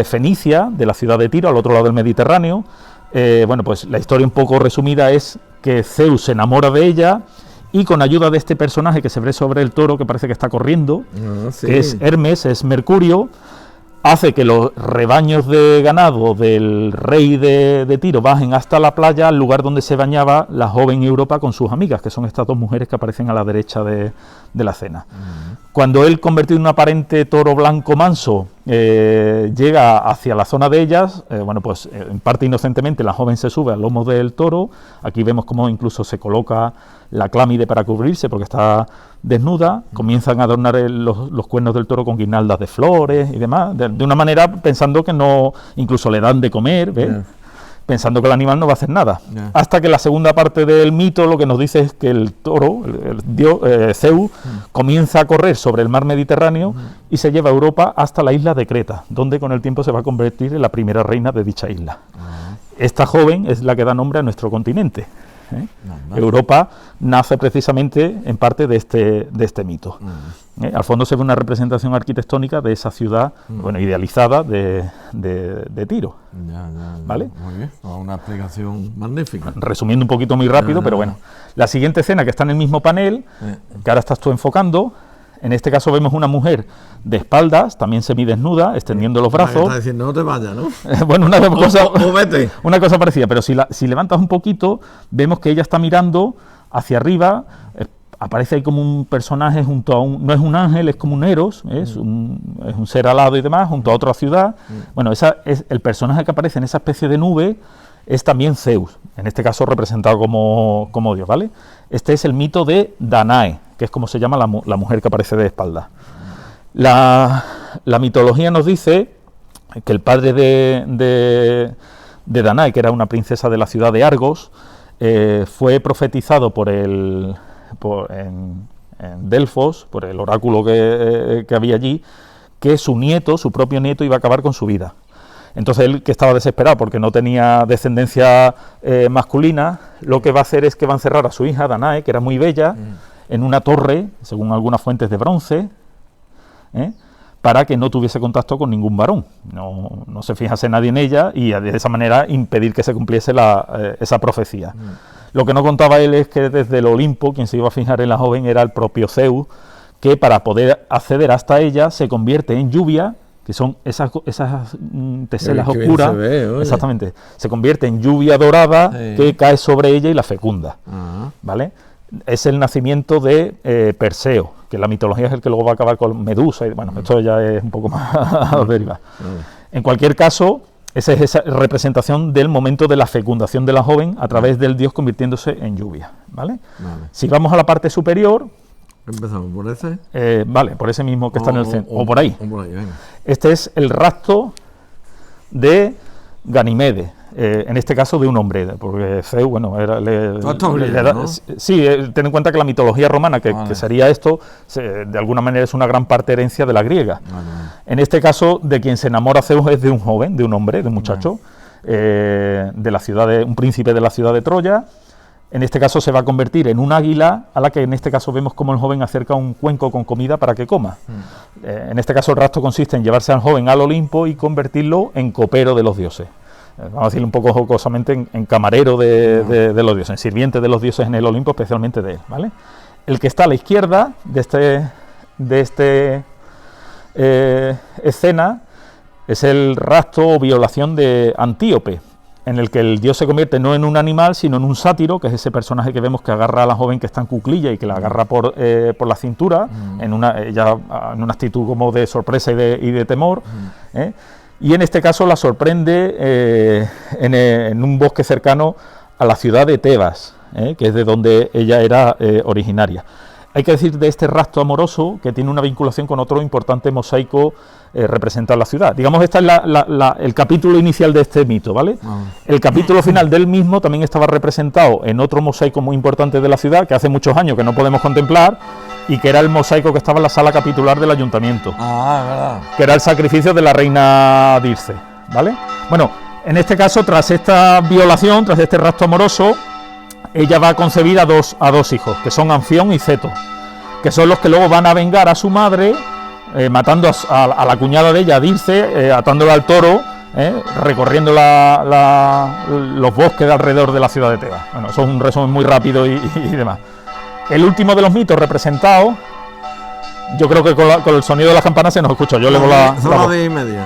fenicia de la ciudad de Tiro, al otro lado del Mediterráneo. Bueno, pues la historia un poco resumida es que Zeus se enamora de ella y con ayuda de este personaje que se ve sobre el toro, que parece que está corriendo, Sí. que es Hermes, es Mercurio, hace que los rebaños de ganado del rey de Tiro bajen hasta la playa, al lugar donde se bañaba la joven Europa con sus amigas, que son estas 2 mujeres que aparecen a la derecha de la escena. Cuando él, convertido en un aparente toro blanco manso, llega hacia la zona de ellas, bueno, pues en parte inocentemente la joven se sube al lomo del toro. Aquí vemos cómo incluso se coloca la clámide para cubrirse porque está desnuda, comienzan a adornar los cuernos del toro con guirnaldas de flores y demás, de una manera pensando que no, incluso le dan de comer, ¿ves? Yeah. Pensando que el animal no va a hacer nada. Yeah. Hasta que la segunda parte del mito lo que nos dice es que el toro, el dios Zeus, comienza a correr sobre el mar Mediterráneo y se lleva a Europa hasta la isla de Creta, donde con el tiempo se va a convertir en la primera reina de dicha isla. Esta joven es la que da nombre a nuestro continente. Europa nace precisamente en parte de este mito. Al fondo se ve una representación arquitectónica de esa ciudad, bueno, idealizada de Tiro. ¿Vale? Muy bien, una explicación magnífica. Resumiendo un poquito muy rápido, pero bueno. La siguiente escena, que está en el mismo panel, que ahora estás tú enfocando, en este caso vemos una mujer de espaldas, también semidesnuda, extendiendo los brazos. Está diciendo, no te vayas, ¿no? Bueno, vete. Una cosa parecida, pero si levantas un poquito, vemos que ella está mirando hacia arriba, aparece ahí como un personaje junto a no es un ángel, es como un Eros, es un ser alado y demás, junto a otra ciudad. Bueno, el personaje que aparece en esa especie de nube es también Zeus, en este caso representado como Dios, ¿vale? Este es el mito de Danae, que es como se llama la mujer que aparece de espalda. La mitología nos dice que el padre de Danae, que era una princesa de la ciudad de Argos, fue profetizado en Delfos, por el oráculo que había allí, que su nieto, su propio nieto, iba a acabar con su vida. Entonces él, que estaba desesperado porque no tenía descendencia masculina, lo que va a hacer es que va a encerrar a su hija, Danae, que era muy bella, en una torre, según algunas fuentes de bronce, para que no tuviese contacto con ningún varón, no se fijase nadie en ella y de esa manera impedir que se cumpliese esa profecía. Lo que no contaba él es que desde el Olimpo quien se iba a fijar en la joven era el propio Zeus, que para poder acceder hasta ella se convierte en lluvia, que son esas teselas oscuras, exactamente, se convierte en lluvia dorada que cae sobre ella y la fecunda, ¿vale? Es el nacimiento de Perseo, que en la mitología es el que luego va a acabar con Medusa, y bueno, esto ya es un poco más deriva. En cualquier caso, esa es esa representación del momento de la fecundación de la joven a través del dios convirtiéndose en lluvia, ¿vale? Si vamos a la parte superior... ¿Empezamos por ese? Vale, por ese mismo que está en el centro, o por ahí. Venga. Este es el rastro de Ganimede, en este caso de un hombre, porque Zeus, bueno, era... ¿no? Sí, ten en cuenta que la mitología romana, que sería esto, de alguna manera es una gran parte herencia de la griega. En este caso, de quien se enamora Zeus es de un joven, de un hombre, de un muchacho, de la ciudad un príncipe de la ciudad de Troya. En este caso se va a convertir en un águila, a la que en este caso vemos como el joven acerca un cuenco con comida para que coma. En este caso el rastro consiste en llevarse al joven al Olimpo y convertirlo en copero de los dioses. Vamos a decirlo un poco jocosamente, en camarero de los dioses, en sirviente de los dioses en el Olimpo, especialmente de él, ¿vale? El que está a la izquierda de esta escena es el rastro o violación de Antíope, en el que el dios se convierte no en un animal, sino en un sátiro, que es ese personaje que vemos que agarra a la joven que está en cuclilla y que la agarra por la cintura, en una actitud como de sorpresa y de temor, y en este caso la sorprende en un bosque cercano a la ciudad de Tebas, que es de donde ella era originaria. Hay que decir de este rastro amoroso que tiene una vinculación con otro importante mosaico representado en la ciudad. Digamos, este es el capítulo inicial de este mito, ¿vale? El capítulo final del mismo también estaba representado en otro mosaico muy importante de la ciudad, que hace muchos años que no podemos contemplar, y que era el mosaico que estaba en la sala capitular del ayuntamiento. Verdad. Que era el sacrificio de la reina Dirce, ¿vale? Bueno, en este caso, tras esta violación, tras este rastro amoroso, ella va a concebir a dos hijos, que son Anfión y Ceto, que son los que luego van a vengar a su madre, matando a la cuñada de ella, Dirce, atándola al toro, recorriendo los bosques de alrededor de la ciudad de Tebas. Bueno, eso es un resumen muy rápido y demás. El último de los mitos representados, yo creo que con el sonido de las campanas se nos escucha. Yo le doy la voz. De media.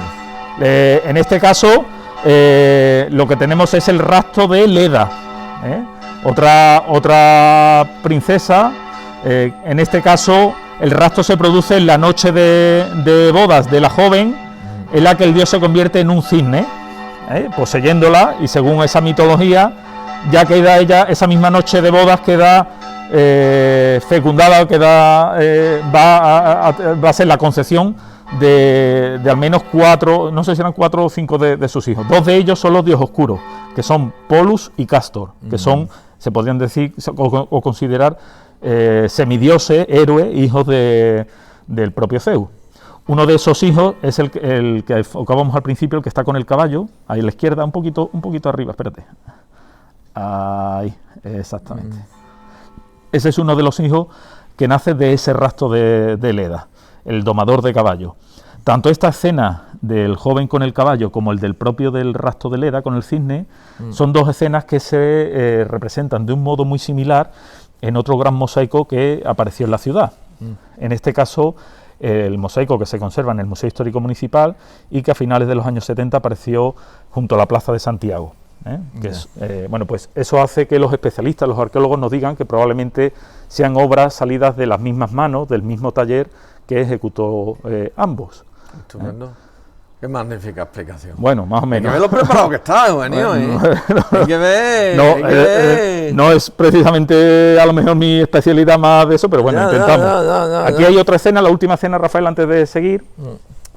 En este caso, lo que tenemos es el rastro de Leda, otra princesa. En este caso el rastro se produce en la noche de bodas de la joven, en la que el dios se convierte en un cisne, poseyéndola, y según esa mitología ya queda ella, esa misma noche de bodas queda fecundada, va a ser la concepción de al menos 4, no sé si eran 4 o 5 de sus hijos. 2 de ellos son los dioses oscuros, que son Polus y Castor, que son, se podrían decir o considerar semidioses, héroes, hijos del propio Zeus. Uno de esos hijos es el que enfocábamos al principio, el que está con el caballo, ahí a la izquierda, un poquito arriba, espérate. Ahí, exactamente. Ese es uno de los hijos que nace de ese rastro de Leda, el domador de caballo. Tanto esta escena del joven con el caballo como el del propio del rastro de Leda con el cisne son dos escenas que se representan de un modo muy similar en otro gran mosaico que apareció en la ciudad. En este caso, el mosaico que se conserva en el Museo Histórico Municipal y que a finales de los años 70 apareció junto a la Plaza de Santiago. Bueno, pues eso hace que los especialistas, los arqueólogos, nos digan que probablemente sean obras salidas de las mismas manos, del mismo taller que ejecutó ambos. Estupendo. Qué magnífica explicación. Bueno, más o menos. Hay que ver lo preparado que está, Eugenio. Hay que ver. No es precisamente a lo mejor mi especialidad más de eso, pero bueno, intentamos. Aquí hay otra escena, la última escena, Rafael, antes de seguir.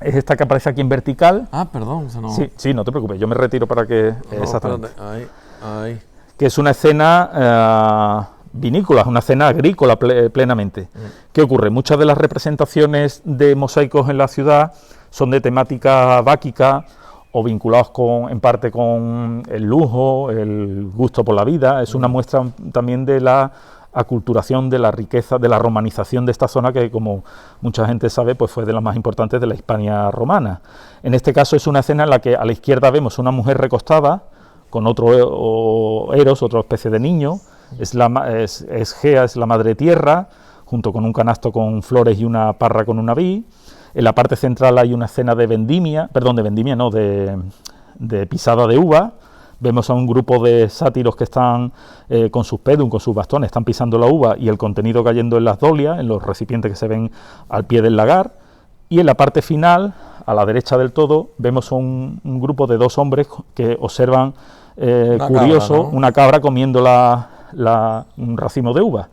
Es esta que aparece aquí en vertical. Perdón. Sí, no te preocupes, yo me retiro para que... exactamente. Ahí. Que es una escena vinícola, es una escena agrícola plenamente. ¿Qué ocurre? Muchas de las representaciones de mosaicos en la ciudad son de temática báquica o vinculados en parte con el lujo, el gusto por la vida. Es una muestra también de la aculturación, de la riqueza, de la romanización de esta zona que, como mucha gente sabe, pues fue de las más importantes de la Hispania romana. En este caso es una escena en la que a la izquierda vemos una mujer recostada con otro Eros, otra especie de niño. Es Gea, es la madre tierra, junto con un canasto con flores y una parra con una vid. En la parte central hay una escena de de pisada de uva. Vemos a un grupo de sátiros que están con sus pedum, con sus bastones, están pisando la uva y el contenido cayendo en las dolias, en los recipientes que se ven al pie del lagar. Y en la parte final, a la derecha del todo, vemos un grupo de 2 hombres que observan, curioso, cabra, ¿no? Una cabra comiendo un racimo de uva.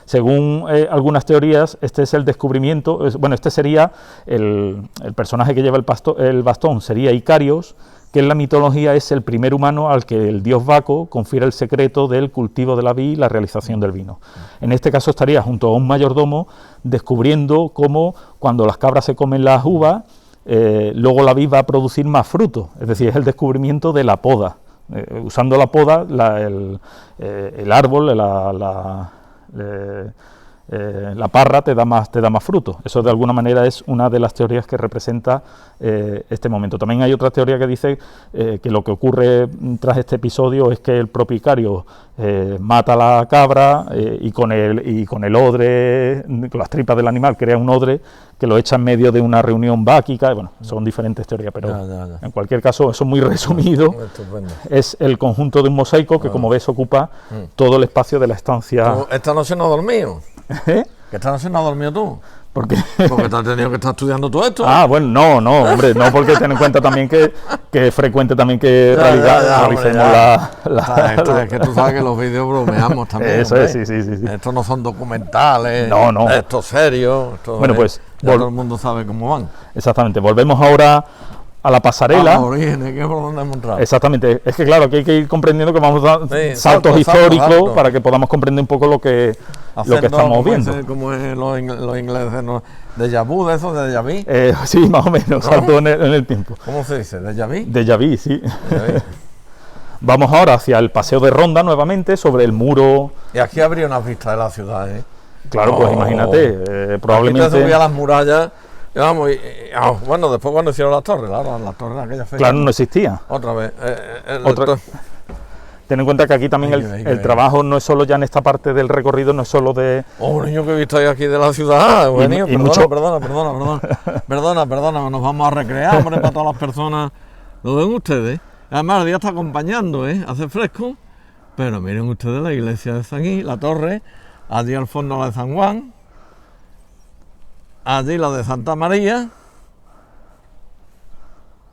Según algunas teorías, este es el descubrimiento, este sería el personaje que lleva el bastón, sería Icarios, que en la mitología es el primer humano al que el dios Baco confiere el secreto del cultivo de la vid y la realización del vino. En este caso estaría junto a un mayordomo descubriendo cómo cuando las cabras se comen las uvas, luego la vid va a producir más fruto, es decir, es el descubrimiento de la poda. Usando la poda, el árbol, la parra te da más fruto. Eso de alguna manera es una de las teorías que representa este momento. También hay otra teoría que dice que lo que ocurre tras este episodio es que el propio Icario mata a la cabra y con el odre, con las tripas del animal, crea un odre que lo echa en medio de una reunión báquica. Bueno, son diferentes teorías, pero en cualquier caso, eso muy resumido, es el conjunto de un mosaico que, como ves, ocupa todo el espacio de la estancia. ¿Esta noche no has dormido? ¿Eh? ¿Que esta noche no has dormido tú? ¿Por qué? Porque te has tenido que estar estudiando todo esto. Ah, bueno, no, hombre, no, porque ten en cuenta también que es frecuente también que realicemos es que tú sabes que los vídeos bromeamos también. Eso es, sí. Estos no son documentales, no. Esto es serio, bueno, pues todo el mundo sabe cómo van. Exactamente, volvemos ahora a la pasarela. A los orígenes, que es por donde hemos entrado. Exactamente, es que claro, aquí hay que ir comprendiendo que vamos a dar saltos históricos salto. Para que podamos comprender un poco lo que estamos viendo. Como es los ingleses, ¿no? ¿Déjà vu de eso, de déjà vu? Sí, más o menos, ¿no? Salto en el tiempo. ¿Cómo se dice? ¿Déjà vu? Déjà vu, sí. Vamos ahora hacia el paseo de Ronda nuevamente, sobre el muro. Y aquí habría una vista de la ciudad, ¿eh? Claro, pues imagínate, probablemente. Aquí te subía a las murallas. Vamos, bueno, después cuando hicieron las torres en aquella fecha. Claro, no existía. Otra vez. Ten en cuenta que aquí también el trabajo no es solo ya en esta parte del recorrido, no es solo de... Oh, niño, que he visto aquí de la ciudad. Perdona, nos vamos a recrear, hombre, para todas las personas. Lo ven ustedes. Además, el día está acompañando, hace fresco. Pero miren ustedes la iglesia de San Gil, la torre, allí al fondo la de San Juan, allí la de Santa María,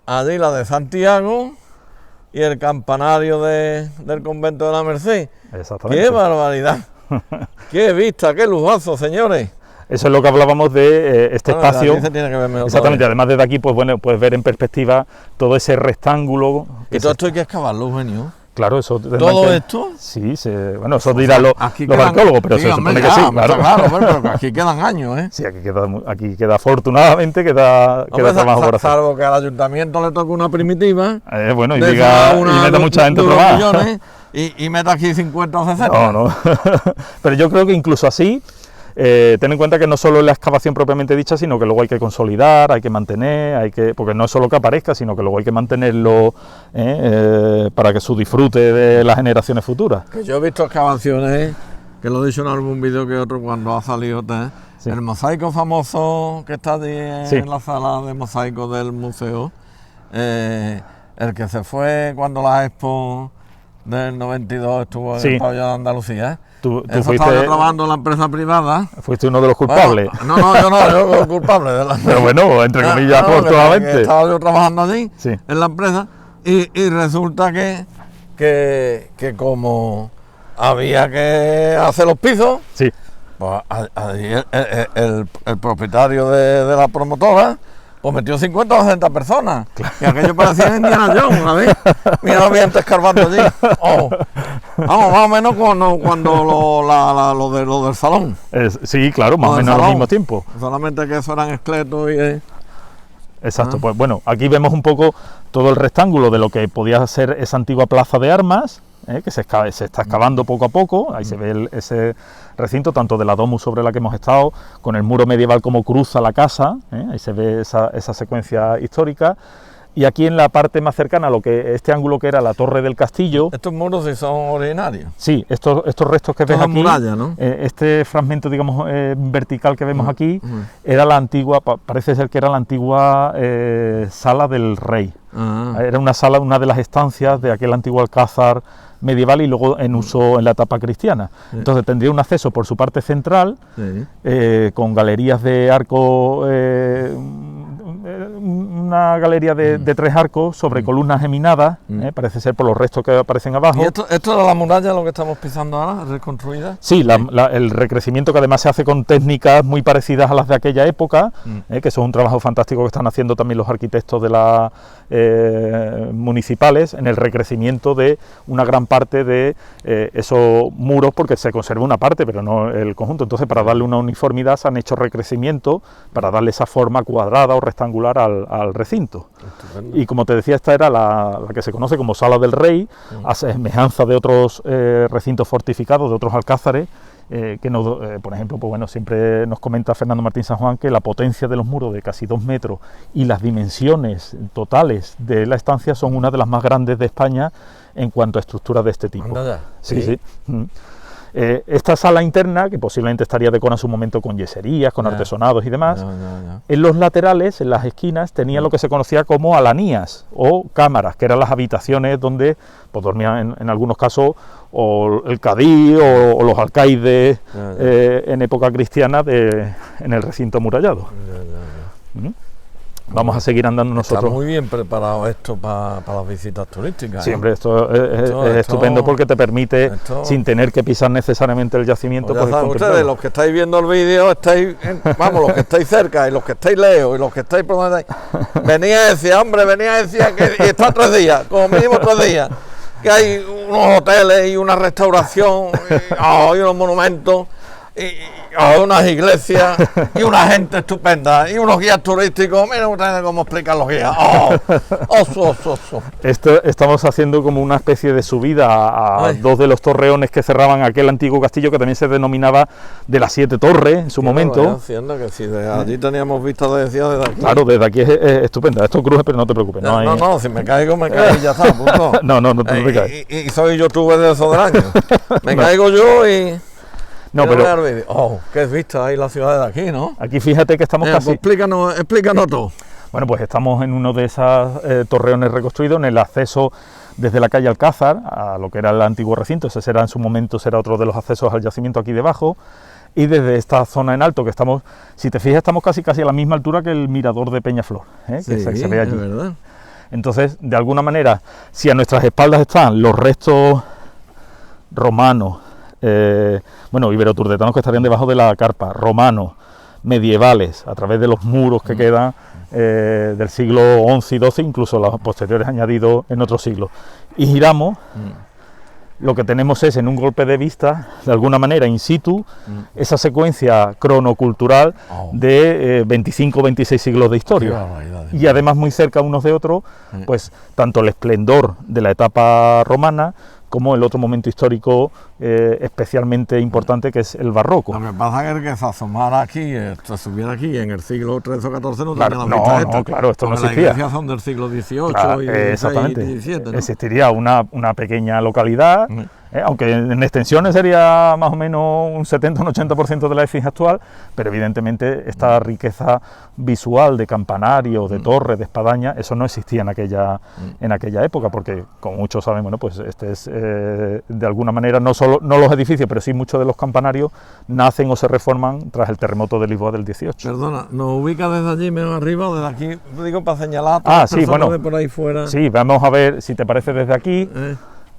allí la de Santiago y el campanario del convento de la Merced. Exactamente. ¡Qué barbaridad! ¡Qué vista, qué lujazo, señores! Eso es lo que hablábamos de este espacio. Aquí se tiene que ver mejor. Exactamente, todavía. Además desde aquí pues bueno, puedes ver en perspectiva todo ese rectángulo. Y todo esto hay que excavarlo, Eugenio. Claro, eso... ¿Todo esto? Sí, bueno, eso dirán los arqueólogos, pero se supone que sí, claro. Pero aquí quedan años, ¿eh? Sí, aquí queda afortunadamente, queda trabajo por hacer. Salvo que al ayuntamiento le toque una primitiva. Bueno, y meta mucha gente a probar. Y meta aquí 50 o 60. No. Pero yo creo que incluso así... ten en cuenta que no solo es la excavación propiamente dicha, sino que luego hay que consolidar, hay que mantener, porque no es solo que aparezca, sino que luego hay que mantenerlo para que su disfrute de las generaciones futuras. Que yo he visto excavaciones, que lo he dicho en algún vídeo que otro cuando ha salido, sí. El mosaico famoso que está allí en la sala de mosaico del museo, el que se fue cuando la Expo del 92 estuvo en el pabellón de Andalucía. Tú estaba yo trabajando en la empresa privada. Fuiste uno de los culpables. Bueno, yo el culpable. Pero bueno, entre comillas, afortunadamente. Que estaba yo trabajando allí, en la empresa, y resulta que como había que hacer los pisos, pues allí el propietario de la promotora, pues metió 50 o 60 personas. Claro. Y aquello parecía Indiana Jones, ¿sabes? Mira los vientos escarbando allí. Oh. Vamos, más o menos cuando lo del salón. Sí, claro, más o menos al mismo tiempo. Solamente que eso eran esqueletos y... Exacto, pues bueno, aquí vemos un poco todo el rectángulo de lo que podía ser esa antigua plaza de armas, que se está excavando poco a poco. Ahí se ve ese recinto, tanto de la domus sobre la que hemos estado, con el muro medieval como cruza la casa, ahí se ve esa secuencia histórica. Y aquí en la parte más cercana a lo que este ángulo que era la torre del castillo... ¿Estos muros sí son originarios? Sí, estos restos que ves aquí, muralla, ¿no? Este fragmento, digamos, vertical que vemos aquí, era la antigua, parece ser que era la antigua sala del rey. Era una sala, una de las estancias de aquel antiguo alcázar medieval y luego en uso en la etapa cristiana. Entonces tendría un acceso por su parte central, con galerías de arco... una galería de 3 arcos sobre columnas geminadas, parece ser por los restos que aparecen abajo. ¿Y esto era la muralla, lo que estamos pisando ahora, reconstruida? Sí, el recrecimiento, que además se hace con técnicas muy parecidas a las de aquella época, que eso es un trabajo fantástico que están haciendo también los arquitectos de las municipales, en el recrecimiento de una gran parte de esos muros, porque se conserva una parte, pero no el conjunto. Entonces, para darle una uniformidad, se han hecho recrecimiento para darle esa forma cuadrada o rectangular al recinto. Estupendo. Y como te decía, esta era la que se conoce como Sala del Rey, a semejanza de otros recintos fortificados, de otros alcázares, que por ejemplo, pues bueno, siempre nos comenta Fernando Martín San Juan que la potencia de los muros de casi 2 metros y las dimensiones totales de la estancia son una de las más grandes de España en cuanto a estructuras de este tipo. Anda ya. Sí. Esta sala interna, que posiblemente estaría decorada en su momento con yeserías, con artesonados y demás, en los laterales, en las esquinas, tenía lo que se conocía como alanías o cámaras, que eran las habitaciones donde pues, dormían en algunos casos o el cadí o los alcaides en época cristiana en el recinto amurallado. Vamos a seguir andando nosotros. Está muy bien preparado esto para las visitas turísticas. Sí, hombre, esto es estupendo porque te permite, sin tener que pisar necesariamente el yacimiento. Pues ya saben ustedes, los que estáis viendo el vídeo, los que estáis cerca y los que estáis lejos y los que estáis por donde estáis, venía a decir que está 3 días, como mínimo 3 días, que hay unos hoteles y una restauración y unos monumentos y unas iglesias y una gente estupenda y unos guías turísticos. Miren ustedes cómo explican los guías. Estamos haciendo como una especie de subida a 2 de los torreones que cerraban aquel antiguo castillo, que también se denominaba de las 7 torres en su momento. Haciendo que si de allí teníamos vista desde aquí. Claro, desde aquí es estupenda. Esto cruje, pero no te preocupes. No, si me caigo y ya está, punto. no te caes. Y soy youtuber de esos del año. Me caigo yo y... No, pero... qué vista ahí la ciudad de aquí, ¿no? Aquí fíjate que estamos casi... Pues explícanos todo. Bueno, pues estamos en uno de esos torreones reconstruidos, en el acceso desde la calle Alcázar a lo que era el antiguo recinto. Ese será en su momento otro de los accesos al yacimiento aquí debajo. Y desde esta zona en alto que estamos, si te fijas, estamos casi a la misma altura que el mirador de Peñaflor, que se ve allí. Es verdad. Entonces, de alguna manera, si a nuestras espaldas están los restos romanos, iberoturdetanos que estarían debajo de la carpa, romanos, medievales, a través de los muros que quedan del siglo XI y XII, incluso los posteriores añadidos en otros siglos, y giramos, lo que tenemos es, en un golpe de vista, de alguna manera in situ, esa secuencia cronocultural de 25 o 26 siglos de historia, y además muy cerca unos de otros, pues tanto el esplendor de la etapa romana como el otro momento histórico especialmente importante, que es el barroco. Lo que pasa es que se asomara aquí, se subiera aquí en el siglo XIII o XIV, no claro, tenía la vista claro, esto no existía. Las iglesias son del siglo XVIII claro, y exactamente. XVI y XVII, ¿no? Existiría una pequeña localidad, aunque en extensiones sería más o menos un 70 o un 80% de la esfinge actual, pero evidentemente esta riqueza visual de campanario, de torre, de espadaña, eso no existía en aquella época, porque como muchos saben, bueno, pues este es de alguna manera no los edificios, pero sí muchos de los campanarios nacen o se reforman tras el terremoto de Lisboa del 18. Perdona, ¿nos ubica desde allí menos arriba o desde aquí? Digo, para señalar a todas las personas de por ahí fuera. Sí, vamos a ver, si te parece, desde aquí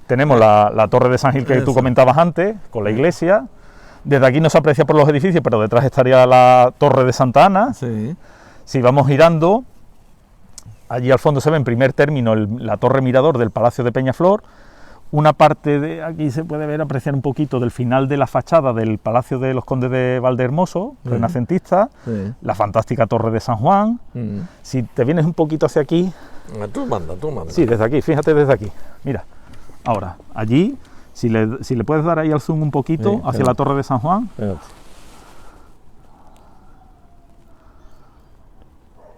tenemos la torre de San Gil que tú comentabas antes, con la iglesia. Desde aquí no se aprecia por los edificios, pero detrás estaría la torre de Santa Ana. Sí. Si vamos girando, allí al fondo se ve en primer término la torre mirador del Palacio de Peñaflor. Una parte de aquí se puede ver, apreciar un poquito del final de la fachada del Palacio de los Condes de Valdehermoso, renacentista, la fantástica Torre de San Juan. Si te vienes un poquito hacia aquí... Tú manda. Sí, desde aquí, fíjate desde aquí. Mira, ahora, allí, si le puedes dar ahí al zoom un poquito hacia la Torre de San Juan.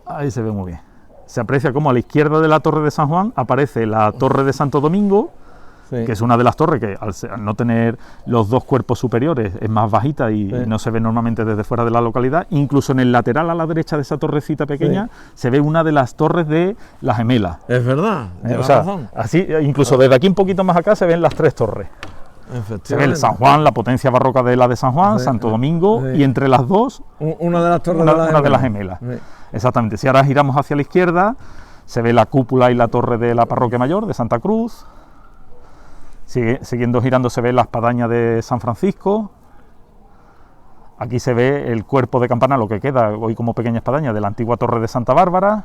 Ahí se ve muy bien. Se aprecia como a la izquierda de la Torre de San Juan aparece la Torre de Santo Domingo, que es una de las torres que al no tener los dos cuerpos superiores es más bajita y no se ve normalmente desde fuera de la localidad. Incluso en el lateral a la derecha de esa torrecita pequeña se ve una de las torres de las Gemelas. Es verdad, o sea, así, incluso desde aquí un poquito más acá se ven las tres torres. Se ve el San Juan, la potencia barroca de la de San Juan, Santo Domingo, y entre las dos una de las torres de las Gemelas. Exactamente. Si ahora giramos hacia la izquierda, se ve la cúpula y la torre de la Parroquia Mayor de Santa Cruz. Siguiendo girando se ve la espadaña de San Francisco. Aquí se ve el cuerpo de campana, lo que queda hoy como pequeña espadaña de la antigua torre de Santa Bárbara.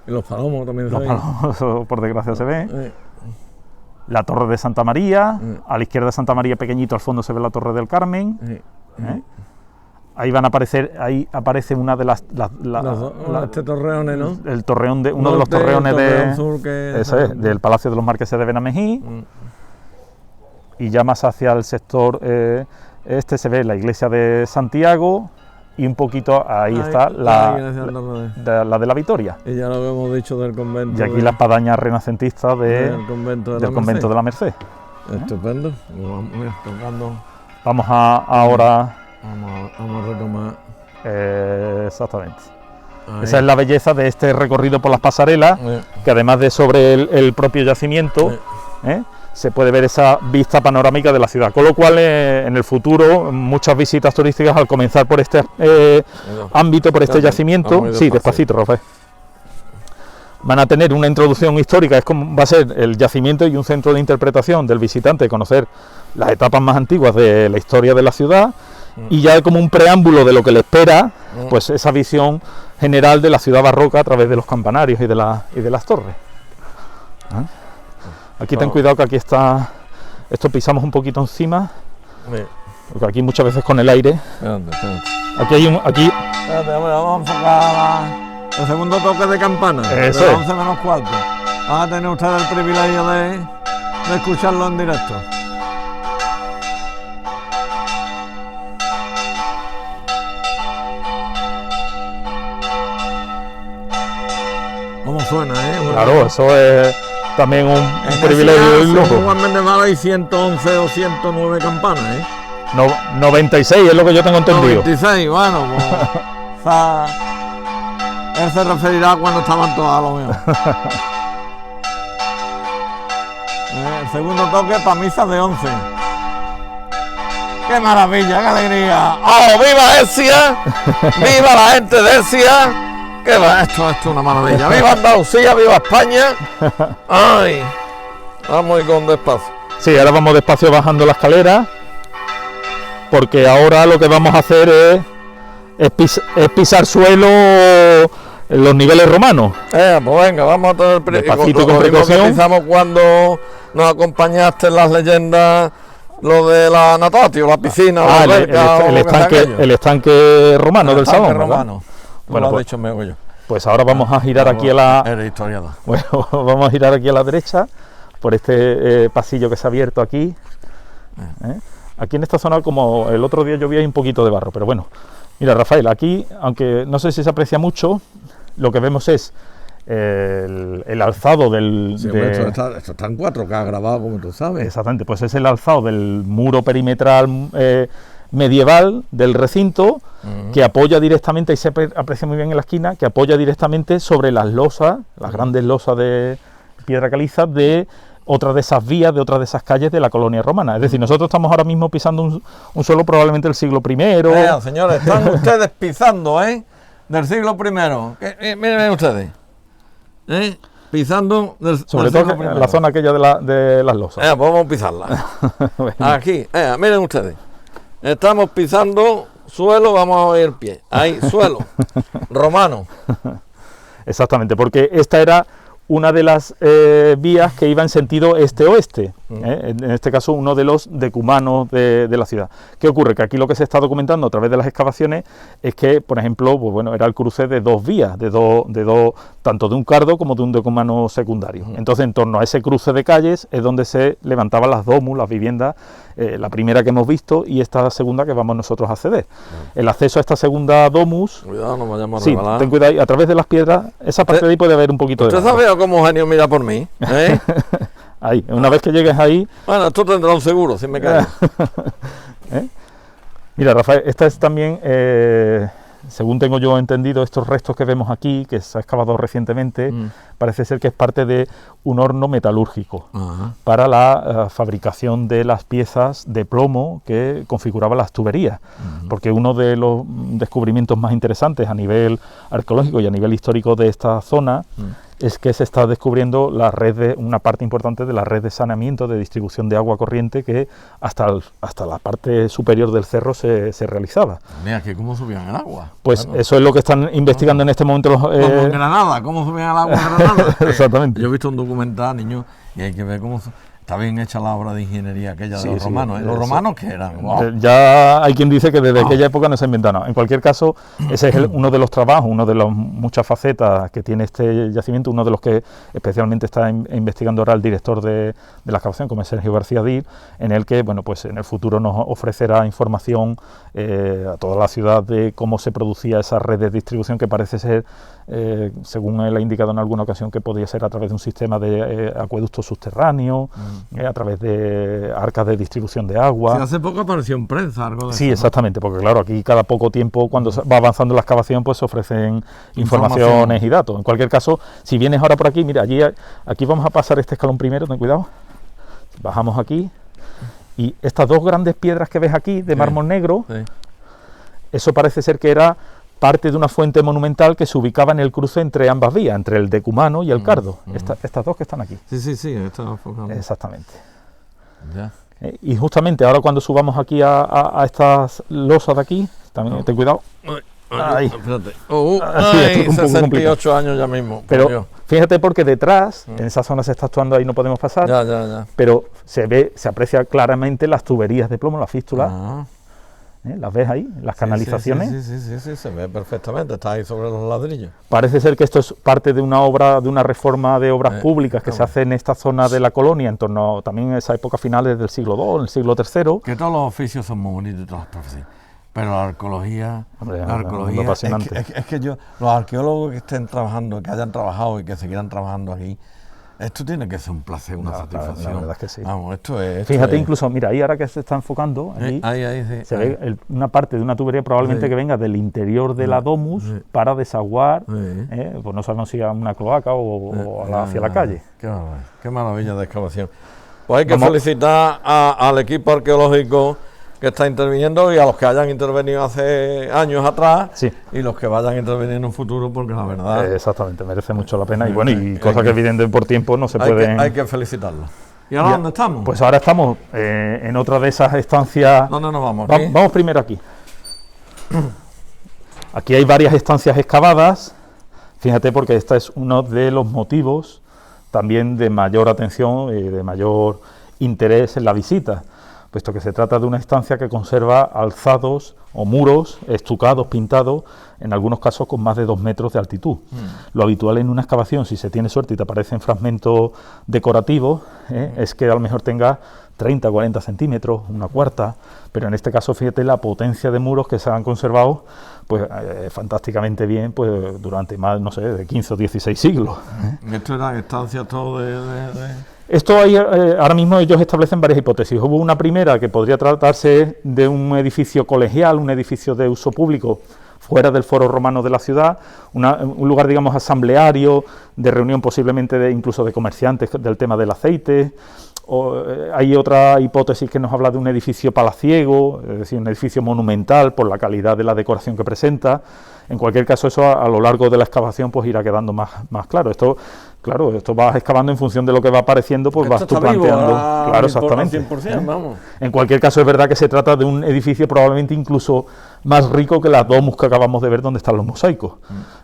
Y los palomos también se ven. Los palomos, por desgracia, se ve. La torre de Santa María. A la izquierda de Santa María, pequeñito, al fondo se ve la torre del Carmen. Ahí van a aparecer, ahí aparece una de las torreones, ¿no? El torreón de uno de los torreones del Palacio de los Marqueses de Benamejí. Y ya más hacia el sector se ve la iglesia de Santiago y un poquito ahí está la de la Victoria. Y ya lo habíamos dicho del convento. Y aquí la espadaña renacentista del convento de la Merced. Estupendo. Mira, tocando. Vamos ahora. Vamos a retomar. Exactamente. Ahí. Esa es la belleza de este recorrido por las pasarelas, que además de sobre el propio yacimiento, se puede ver esa vista panorámica de la ciudad, con lo cual en el futuro muchas visitas turísticas al comenzar por este ámbito, por este yacimiento, despacito, Rafael, van a tener una introducción histórica, es como va a ser el yacimiento y un centro de interpretación del visitante, conocer las etapas más antiguas de la historia de la ciudad y ya como un preámbulo de lo que le espera, pues esa visión general de la ciudad barroca a través de los campanarios y de las torres. Aquí ten cuidado que aquí está, esto pisamos un poquito encima, porque aquí muchas veces con el aire. Aquí hay Espérate, vamos a enfocar el segundo toque de campana. Eso es. 11 menos cuarto. Van a tener ustedes el privilegio de escucharlo en directo. ¿Cómo suena, Claro, eso es también un privilegio y un lujo. En Juan Mendevara hay 111 o 109 campanas, 96 es lo que yo tengo entendido. 96, bueno, pues, él se referirá cuando estaban todas a lo mismo. El segundo toque para misa de 11. ¡Qué maravilla, qué alegría! ¡Oh, viva Esia! ¡Viva la gente de Esia! ¿Qué va? Esto es una maravilla. ¡Viva Andalucía! ¡Viva España! ¡Ay! Vamos a ir con despacio. Sí, ahora vamos despacio bajando la escalera, porque ahora lo que vamos a hacer es pisar suelo en los niveles romanos. Pues venga, vamos a tener despacito con precaución. Empezamos cuando nos acompañaste en las leyendas, lo de la natatio, la piscina, el estanque romano del salón. Romano. Bueno, lo has dicho mejor yo. Pues ahora vamos a girar aquí a la. Eres historiador. Bueno, vamos a girar aquí a la derecha por este pasillo que se ha abierto aquí. Aquí en esta zona, como el otro día llovía, hay un poquito de barro, pero bueno. Mira, Rafael, aquí, aunque no sé si se aprecia mucho, lo que vemos es el alzado del... Sí, esto está en 4K grabado, como tú sabes. Exactamente, pues es el alzado del muro perimetral medieval del recinto, que apoya directamente, y se aprecia muy bien en la esquina, que apoya directamente sobre las losas, las grandes losas de piedra caliza de otra de esas vías, de otra de esas calles de la colonia romana. Es decir, nosotros estamos ahora mismo pisando un suelo probablemente del siglo I. Señores, están ustedes pisando, del siglo I. Miren ustedes, pisando sobre todo en la zona aquella de las losas. Pues vamos a pisarla. Aquí, miren ustedes. Estamos pisando suelo, vamos a ver el pie. Ahí, suelo romano. Exactamente, porque esta era una de las vías que iba en sentido este-oeste, en este caso uno de los decumanos de la ciudad. ¿Qué ocurre? Que aquí lo que se está documentando a través de las excavaciones es que, por ejemplo, pues bueno, era el cruce de dos vías, tanto de un cardo como de un decumano secundario. Entonces, en torno a ese cruce de calles es donde se levantaban las domus, las viviendas, la primera que hemos visto y esta segunda que vamos nosotros a acceder. El acceso a esta segunda domus... Cuidado, no vayamos a sí, regalar. ten cuidado, y a través de las piedras, esa parte de ahí puede haber un poquito de... ¿Usted sabe cómo Eugenio mira por mí? Ahí, una vez que llegues ahí... Bueno, esto tendrá un seguro, si me cae. Mira, Rafael, esta es también, según tengo yo entendido, estos restos que vemos aquí, que se ha excavado recientemente, parece ser que es parte de un horno metalúrgico para la fabricación de las piezas de plomo que configuraban las tuberías, porque uno de los descubrimientos más interesantes a nivel arqueológico y a nivel histórico de esta zona es que se está descubriendo una parte importante de la red de saneamiento, de distribución de agua corriente que hasta la parte superior del cerro se realizaba. Mira, que cómo subían el agua. Pues claro, eso es lo que están investigando en este momento los... Como en Granada, cómo subían el agua en Granada. Exactamente. Yo he visto un documental, niño, y hay que ver cómo... Está bien hecha la obra de ingeniería aquella de los romanos. ¿Los romanos qué eran? Wow. Ya hay quien dice que desde aquella época no se ha inventado nada. En cualquier caso, ese es uno de los trabajos, uno de las muchas facetas que tiene este yacimiento, uno de los que especialmente está investigando ahora el director de la excavación, como es Sergio García Dir, en el que, bueno, pues en el futuro nos ofrecerá información a toda la ciudad de cómo se producía esa red de distribución que parece ser, según él ha indicado en alguna ocasión, que podía ser a través de un sistema de acueducto subterráneo, a través de arcas de distribución de agua. Sí, hace poco apareció en prensa algo de sí, eso, exactamente, ¿no? Porque claro, aquí cada poco tiempo, cuando va avanzando la excavación, pues se ofrecen informaciones y datos. En cualquier caso, si vienes ahora por aquí, mira, aquí vamos a pasar este escalón primero, ten cuidado. Bajamos aquí, y estas dos grandes piedras que ves aquí, de mármol negro, eso parece ser que era parte de una fuente monumental que se ubicaba en el cruce entre ambas vías, entre el decumano y el cardo. Estas dos que están aquí. Sí, está enfocando. Exactamente. Ya. Y justamente ahora cuando subamos aquí a estas losas de aquí, también ten cuidado. Ay, espérate. Sí, Ay, 68 años ya mismo. Pero fíjate, porque detrás, en esa zona se está actuando, ahí no podemos pasar, Ya. pero se aprecia claramente las tuberías de plomo, las fístulas. ¿Las ves ahí? Las canalizaciones. Sí, se ve perfectamente, está ahí sobre los ladrillos. Parece ser que esto es parte de una obra, de una reforma de obras públicas que se hace en esta zona de la colonia, en torno también a esa época finales del siglo II, en el siglo III. Que todos los oficios son muy bonitos, todas las profesiones. Pero la arqueología, apasionante. Es que los arqueólogos que estén trabajando, que hayan trabajado y que seguirán trabajando aquí, esto tiene que ser un placer, una satisfacción. La verdad es que sí. Vamos, esto es... Fíjate, incluso, mira, ahí ahora que se está enfocando, ahí se ve una parte de una tubería probablemente que venga del interior de la domus para desaguar, pues no sabemos si a una cloaca o hacia la calle. Qué maravilla de excavación. Pues hay que felicitar al equipo arqueológico que está interviniendo y a los que hayan intervenido hace años atrás y los que vayan a intervenir en un futuro, porque la verdad... Exactamente, merece mucho la pena y bueno, y cosas que evidentemente por tiempo no se pueden... Hay que felicitarlos. ¿Y ahora dónde estamos? Pues ahora estamos en otra de esas estancias... ¿Dónde nos vamos? Vamos primero aquí. Aquí hay varias estancias excavadas, fíjate, porque este es uno de los motivos también de mayor atención y de mayor interés en la visita, puesto que se trata de una estancia que conserva alzados o muros estucados, pintados, en algunos casos con más de 2 metros de altitud. Lo habitual en una excavación, si se tiene suerte y te aparecen fragmentos decorativos, es que a lo mejor tenga 30, 40 centímetros, una cuarta, pero en este caso fíjate la potencia de muros que se han conservado pues fantásticamente bien pues durante más, no sé, de 15 o 16 siglos. ¿Esto era estancia todo Esto hay, ahora mismo ellos establecen varias hipótesis. Hubo una primera que podría tratarse de un edificio colegial, un edificio de uso público fuera del foro romano de la ciudad, un lugar, digamos, asambleario, de reunión posiblemente incluso de comerciantes del tema del aceite. Hay otra hipótesis que nos habla de un edificio palaciego, es decir, un edificio monumental por la calidad de la decoración que presenta. En cualquier caso, eso a lo largo de la excavación pues irá quedando más claro. Esto vas excavando en función de lo que va apareciendo, pues vas tú planteando. Claro, exactamente. 100%, vamos. En cualquier caso, es verdad que se trata de un edificio probablemente incluso más rico que la domus que acabamos de ver donde están los mosaicos.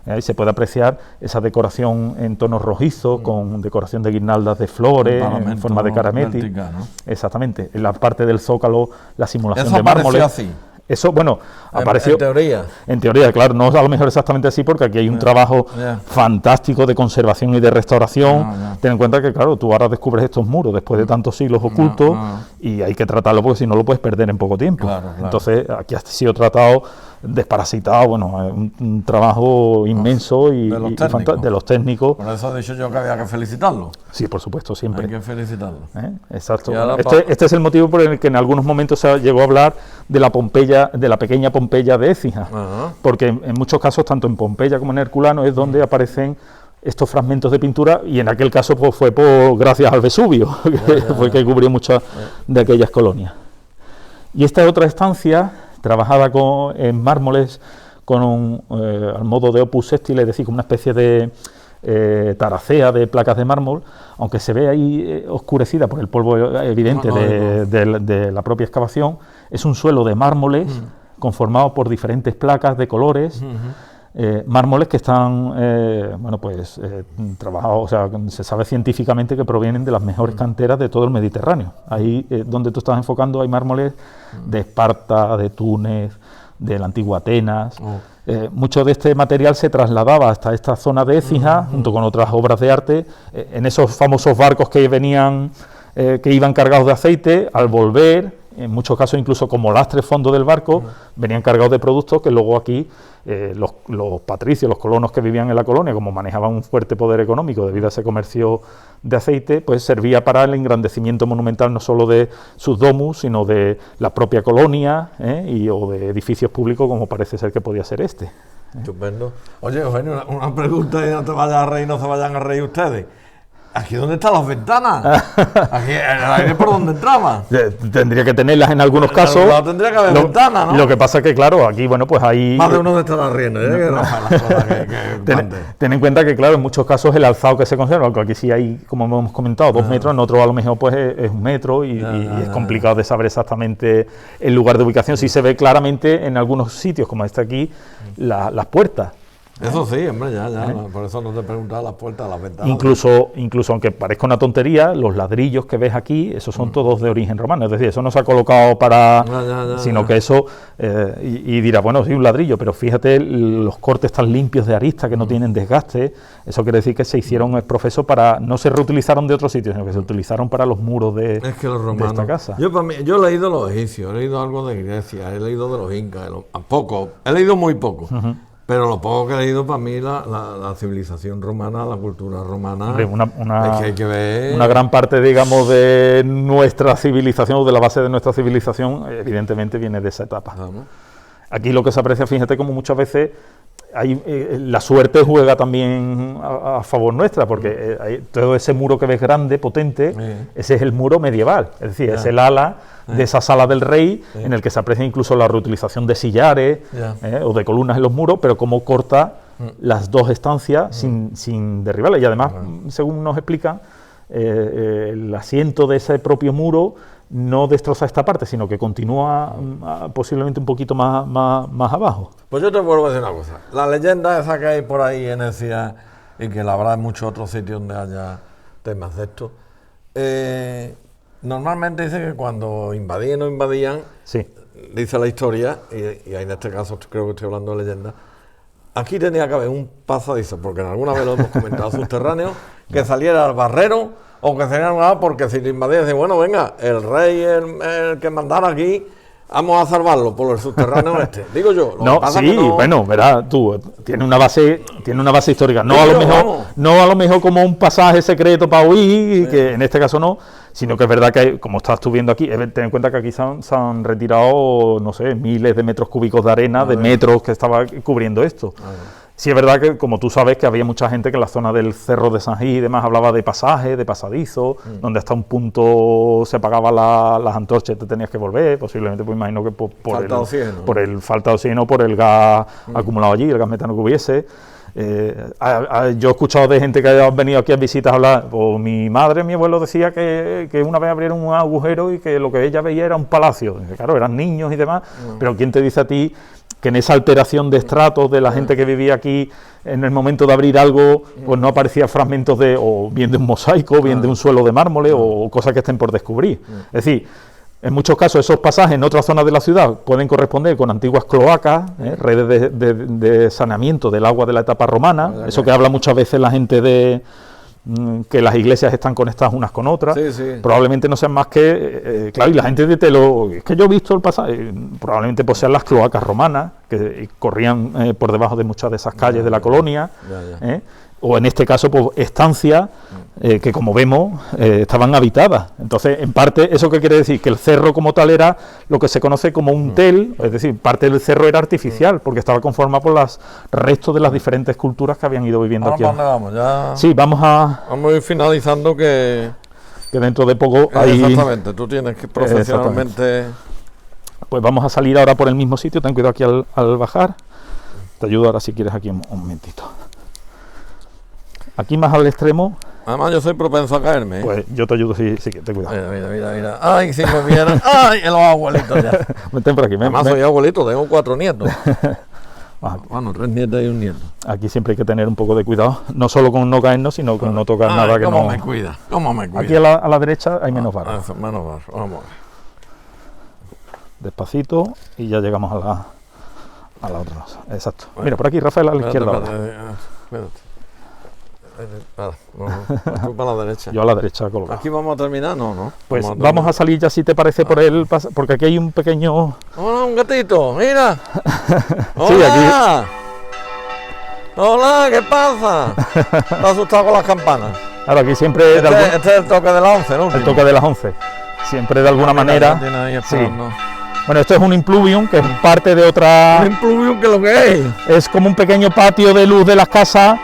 Ahí se puede apreciar esa decoración en tonos rojizos, con decoración de guirnaldas de flores, en forma de carameti. ¿No? Exactamente. En la parte del zócalo, la simulación de Eso mármoles. así. Eso, bueno, apareció... En teoría. En teoría, claro, no a lo mejor exactamente así, porque aquí hay un trabajo fantástico de conservación y de restauración. Ten en cuenta que, claro, tú ahora descubres estos muros después de tantos siglos ocultos y hay que tratarlo porque si no lo puedes perder en poco tiempo. Claro. Entonces, aquí ha sido tratado, desparasitado, bueno, un trabajo inmenso y de los técnicos. Por eso he dicho yo que había que felicitarlo. Sí, por supuesto, siempre. Hay que felicitarlo. Exacto. Este es el motivo por el que en algunos momentos se llegó a hablar de la Pompeya, de la pequeña Pompeya de Écija, porque en muchos casos, tanto en Pompeya como en Herculano, es donde aparecen estos fragmentos de pintura, y en aquel caso pues fue gracias al Vesubio, que fue que cubrió muchas de aquellas colonias. Y esta otra estancia, trabajada en mármoles, al modo de opus sextil, es decir, como una especie de taracea de placas de mármol, aunque se ve ahí oscurecida por el polvo evidente de la propia excavación, es un suelo de mármoles conformado por diferentes placas de colores, mármoles que están trabajados, o sea, se sabe científicamente que provienen de las mejores canteras de todo el Mediterráneo. Ahí donde tú estás enfocando hay mármoles de Esparta, de Túnez, de la antigua Atenas. Mucho de este material se trasladaba hasta esta zona de Écija, junto con otras obras de arte, en esos famosos barcos que venían, que iban cargados de aceite. Al volver, en muchos casos incluso como lastre fondo del barco, venían cargados de productos que luego aquí los patricios, los colonos que vivían en la colonia, como manejaban un fuerte poder económico debido a ese comercio de aceite, pues servía para el engrandecimiento monumental no solo de sus domus, sino de la propia colonia o de edificios públicos, como parece ser que podía ser este. Estupendo. Oye, Eugenio, una pregunta y no te vayas a reír, no se vayan a reír ustedes. ¿Aquí dónde están las ventanas? Aquí el aire por donde entraba. Tendría que tenerlas en algunos casos. Tendría que haber ventanas, ¿no? Lo que pasa es que, claro, aquí, bueno, pues hay... Más de uno de estar riendo, Ten en cuenta que, claro, en muchos casos el alzado que se conserva, aunque aquí sí hay, como hemos comentado, 2 metros, en otros a lo mejor pues es 1 metro y es complicado de saber exactamente el lugar de ubicación. Sí se ve claramente en algunos sitios, como este aquí, las puertas. Eso sí, hombre, por eso no te preguntaba las puertas, las ventanas. Incluso aunque parezca una tontería, los ladrillos que ves aquí, esos son todos de origen romano, es decir, eso no se ha colocado sino que eso, y dirá, bueno, sí, un ladrillo, pero fíjate los cortes tan limpios de arista que no tienen desgaste, eso quiere decir que se hicieron profesos no se reutilizaron de otros sitios, sino que se utilizaron para los muros de esta casa. Yo he leído los egipcios, he leído algo de Grecia, he leído de los incas, he leído muy poco. Pero lo poco que he leído, para mí, la civilización romana, la cultura romana, es que hay que ver... Una gran parte, digamos, de nuestra civilización, o de la base de nuestra civilización, evidentemente viene de esa etapa. Aquí lo que se aprecia, fíjate, como muchas veces la suerte juega también a favor nuestra, porque todo ese muro que ves grande, potente, ese es el muro medieval, es decir, es el ala de esa sala del rey, en el que se aprecia incluso la reutilización de sillares o de columnas en los muros, pero cómo corta las dos estancias sin derribarlas. Y además, según nos explican, el asiento de ese propio muro no destroza esta parte, sino que continúa posiblemente un poquito más abajo. Pues yo te vuelvo a decir una cosa. La leyenda esa que hay por ahí en Écija, y que la habrá en muchos otros sitios donde haya temas de esto, normalmente dice que cuando invadían o invadían, dice la historia, y en este caso creo que estoy hablando de leyenda, aquí tenía que haber un pasadizo, porque en alguna vez lo hemos comentado, subterráneo, que saliera al barrero, o que sería nada, porque si te invadían, decían, bueno, venga, el rey, el que mandara aquí, vamos a salvarlo por el subterráneo este. Digo yo. Bueno, verás, tú, tiene una base histórica. No a lo mejor como un pasaje secreto para huir, que en este caso no, sino que es verdad que, como estás tú viendo aquí, ten en cuenta que aquí se han retirado, no sé, miles de metros cúbicos de arena, de metros que estaba cubriendo esto. Sí es verdad que, como tú sabes, que había mucha gente que en la zona del Cerro de San Gil y demás hablaba de pasaje, de pasadizo, donde hasta un punto se apagaban las antorchas y te tenías que volver, posiblemente, pues imagino que por el falta de oxígeno, por el gas acumulado allí, el gas metano que hubiese. Yo he escuchado de gente que ha venido aquí a visitas a hablar, pues mi madre, mi abuelo decía que una vez abrieron un agujero y que lo que ella veía era un palacio. Claro, eran niños y demás, pero ¿quién te dice a ti que en esa alteración de estratos de la gente que vivía aquí, en el momento de abrir algo, pues no aparecían fragmentos o bien de un mosaico, bien de un suelo de mármol o cosas que estén por descubrir? Es decir, en muchos casos esos pasajes en otras zonas de la ciudad pueden corresponder con antiguas cloacas, redes de saneamiento del agua de la etapa romana, eso que habla muchas veces la gente de que las iglesias están conectadas unas con otras, probablemente no sean más que, claro, y la gente dice, es que yo he visto el pasaje, probablemente pues sean las cloacas romanas, que corrían por debajo de muchas de esas calles de la colonia, o en este caso, pues estancias que, como vemos, estaban habitadas. Entonces, en parte, ¿eso qué quiere decir? Que el cerro como tal era lo que se conoce como un tel, es decir, parte del cerro era artificial, porque estaba conformado por los restos de las diferentes culturas que habían ido viviendo aquí. ¿Dónde vamos? Ya sí, vamos a ir finalizando que dentro de poco hay... Exactamente, tú tienes que profesionalmente... Pues vamos a salir ahora por el mismo sitio, ten cuidado aquí al bajar. Te ayudo ahora si quieres aquí un momentito. Aquí más al extremo. Además yo soy propenso a caerme. Pues yo te ayudo si quieres, ten cuidado. Mira. Ay, si me vieran. Ay, los abuelitos ya. Vente por aquí. Además soy abuelito, tengo 4 nietos. Bueno, 3 nietos y un nieto. Aquí siempre hay que tener un poco de cuidado, no solo con no caernos, sino con no tocar nada que no... ¿Cómo me cuida? Aquí a la derecha hay menos barro. Menos barro, vamos a ver. Despacito y ya llegamos a la otra cosa. Exacto. Bueno, mira, por aquí, Rafael, a la izquierda. Espérate. Tú para la derecha. Yo a la derecha colocado. ¿Aquí vamos a terminar? No. Pues vamos a salir ya, si te parece, por el porque aquí hay un pequeño... ¡Hola, un gatito! ¡Mira! ¡Hola! Sí, aquí... ¡Hola! ¿Qué pasa? ¿Estás asustado con las campanas? Claro, aquí siempre... Este es el toque de las 11, ¿no? El toque de las 11. Siempre de alguna manera... Sí. Bueno, esto es un impluvium, que es parte de otra... ¿Un impluvium qué es lo que es? Es como un pequeño patio de luz de las casas,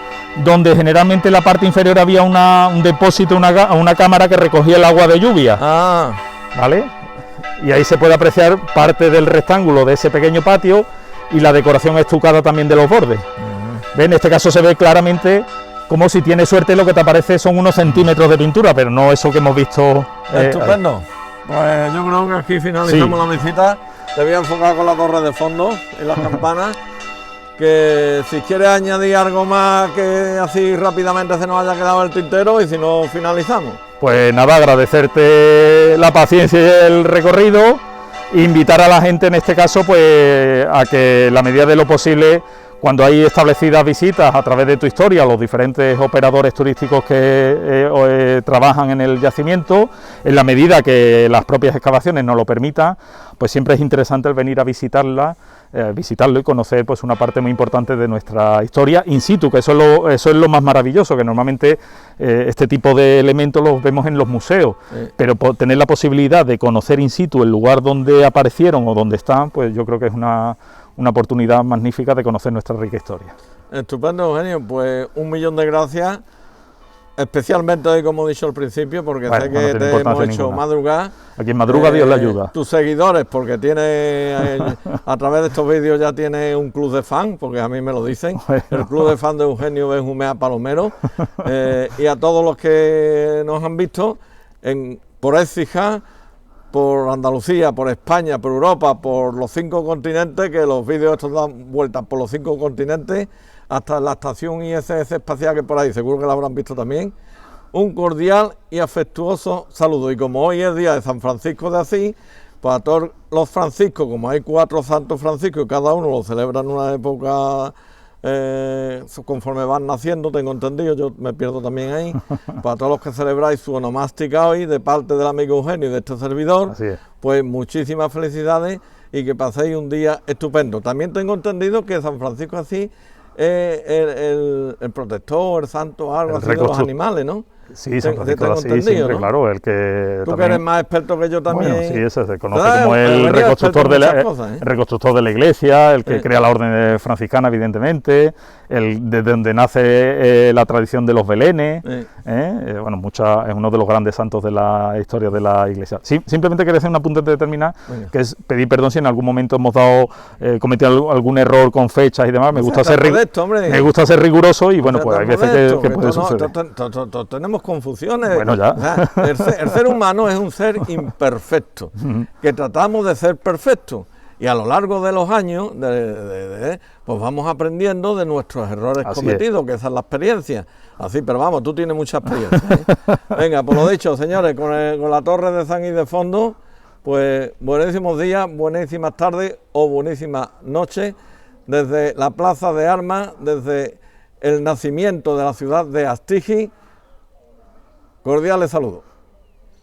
donde generalmente en la parte inferior había un depósito, una cámara que recogía el agua de lluvia. ¿Vale? Y ahí se puede apreciar parte del rectángulo de ese pequeño patio y la decoración estucada también de los bordes. ¿Ven? En este caso se ve claramente como, si tienes suerte, lo que te aparece son unos centímetros de pintura, pero no eso que hemos visto. Estupendo. Pues yo creo que aquí finalizamos la visita. Te voy a enfocar con la torre de fondo y las campanas. Que si quieres añadir algo más, que así rápidamente se nos haya quedado el tintero, y si no, finalizamos. Pues nada, agradecerte la paciencia y el recorrido, e invitar a la gente en este caso pues a que, en la medida de lo posible, cuando hay establecidas visitas a través de Tu Historia, los diferentes operadores turísticos que trabajan en el yacimiento, en la medida que las propias excavaciones nos lo permitan, pues siempre es interesante el venir a visitarlo y conocer pues una parte muy importante de nuestra historia in situ, que eso es lo más maravilloso, que normalmente este tipo de elementos los vemos en los museos, pero tener la posibilidad de conocer in situ el lugar donde aparecieron o donde están, pues yo creo que es una oportunidad magnífica de conocer nuestra rica historia. Estupendo, Eugenio, pues 1.000.000 de gracias, especialmente hoy, como he dicho al principio, porque sé que te hemos hecho madrugar. A quien madruga Dios le ayuda. Tus seguidores, porque a través de estos vídeos ya tiene un club de fan, porque a mí me lo dicen, el club de fan de Eugenio Benjumea Palomero, y a todos los que nos han visto por Écija, por Andalucía, por España, por Europa, por los 5 continentes, que los vídeos estos dan vueltas por los 5 continentes, hasta la estación ISS espacial, que por ahí seguro que la habrán visto también. Un cordial y afectuoso saludo. Y como hoy es día de San Francisco de Asís, pues a todos los franciscos, como hay 4 santos franciscos y cada uno lo celebra en una época conforme van naciendo, tengo entendido, yo me pierdo también ahí. Para todos los que celebráis su onomástica hoy, de parte del amigo Eugenio y de este servidor, pues muchísimas felicidades y que paséis un día estupendo. También tengo entendido que San Francisco así el protector, el santo, algo así de los animales, ¿no? Sí, San Francisco tengo de Asís, entendido, siempre, ¿no? claro, el que Tú que también... eres más experto que yo también. Bueno, sí, ese se conoce Ah, como el venido reconstructor experto en de muchas la, cosas, ¿eh? el reconstructor de la iglesia, el que crea la orden franciscana, evidentemente, el desde donde nace la tradición de los belenes, bueno, es uno de los grandes santos de la historia de la iglesia. Sí, simplemente quería hacer un apunte de terminar, que es pedir perdón si en algún momento hemos cometido algún error con fechas y demás. Me gusta ser riguroso y bueno, pues hay veces que puede suceder. Tenemos confusiones. Bueno, ya. O sea, el ser humano es un ser imperfecto, que tratamos de ser perfecto. Y a lo largo de los años, pues vamos aprendiendo de nuestros errores cometidos, que esa es la experiencia. Así, pero vamos, tú tienes mucha experiencia, ¿eh? Venga, por lo dicho, señores, con la Torre de San Gil de fondo, pues buenísimos días, buenísimas tardes o buenísimas noches, desde la Plaza de Armas, desde el nacimiento de la ciudad de Astigi. Cordiales saludos.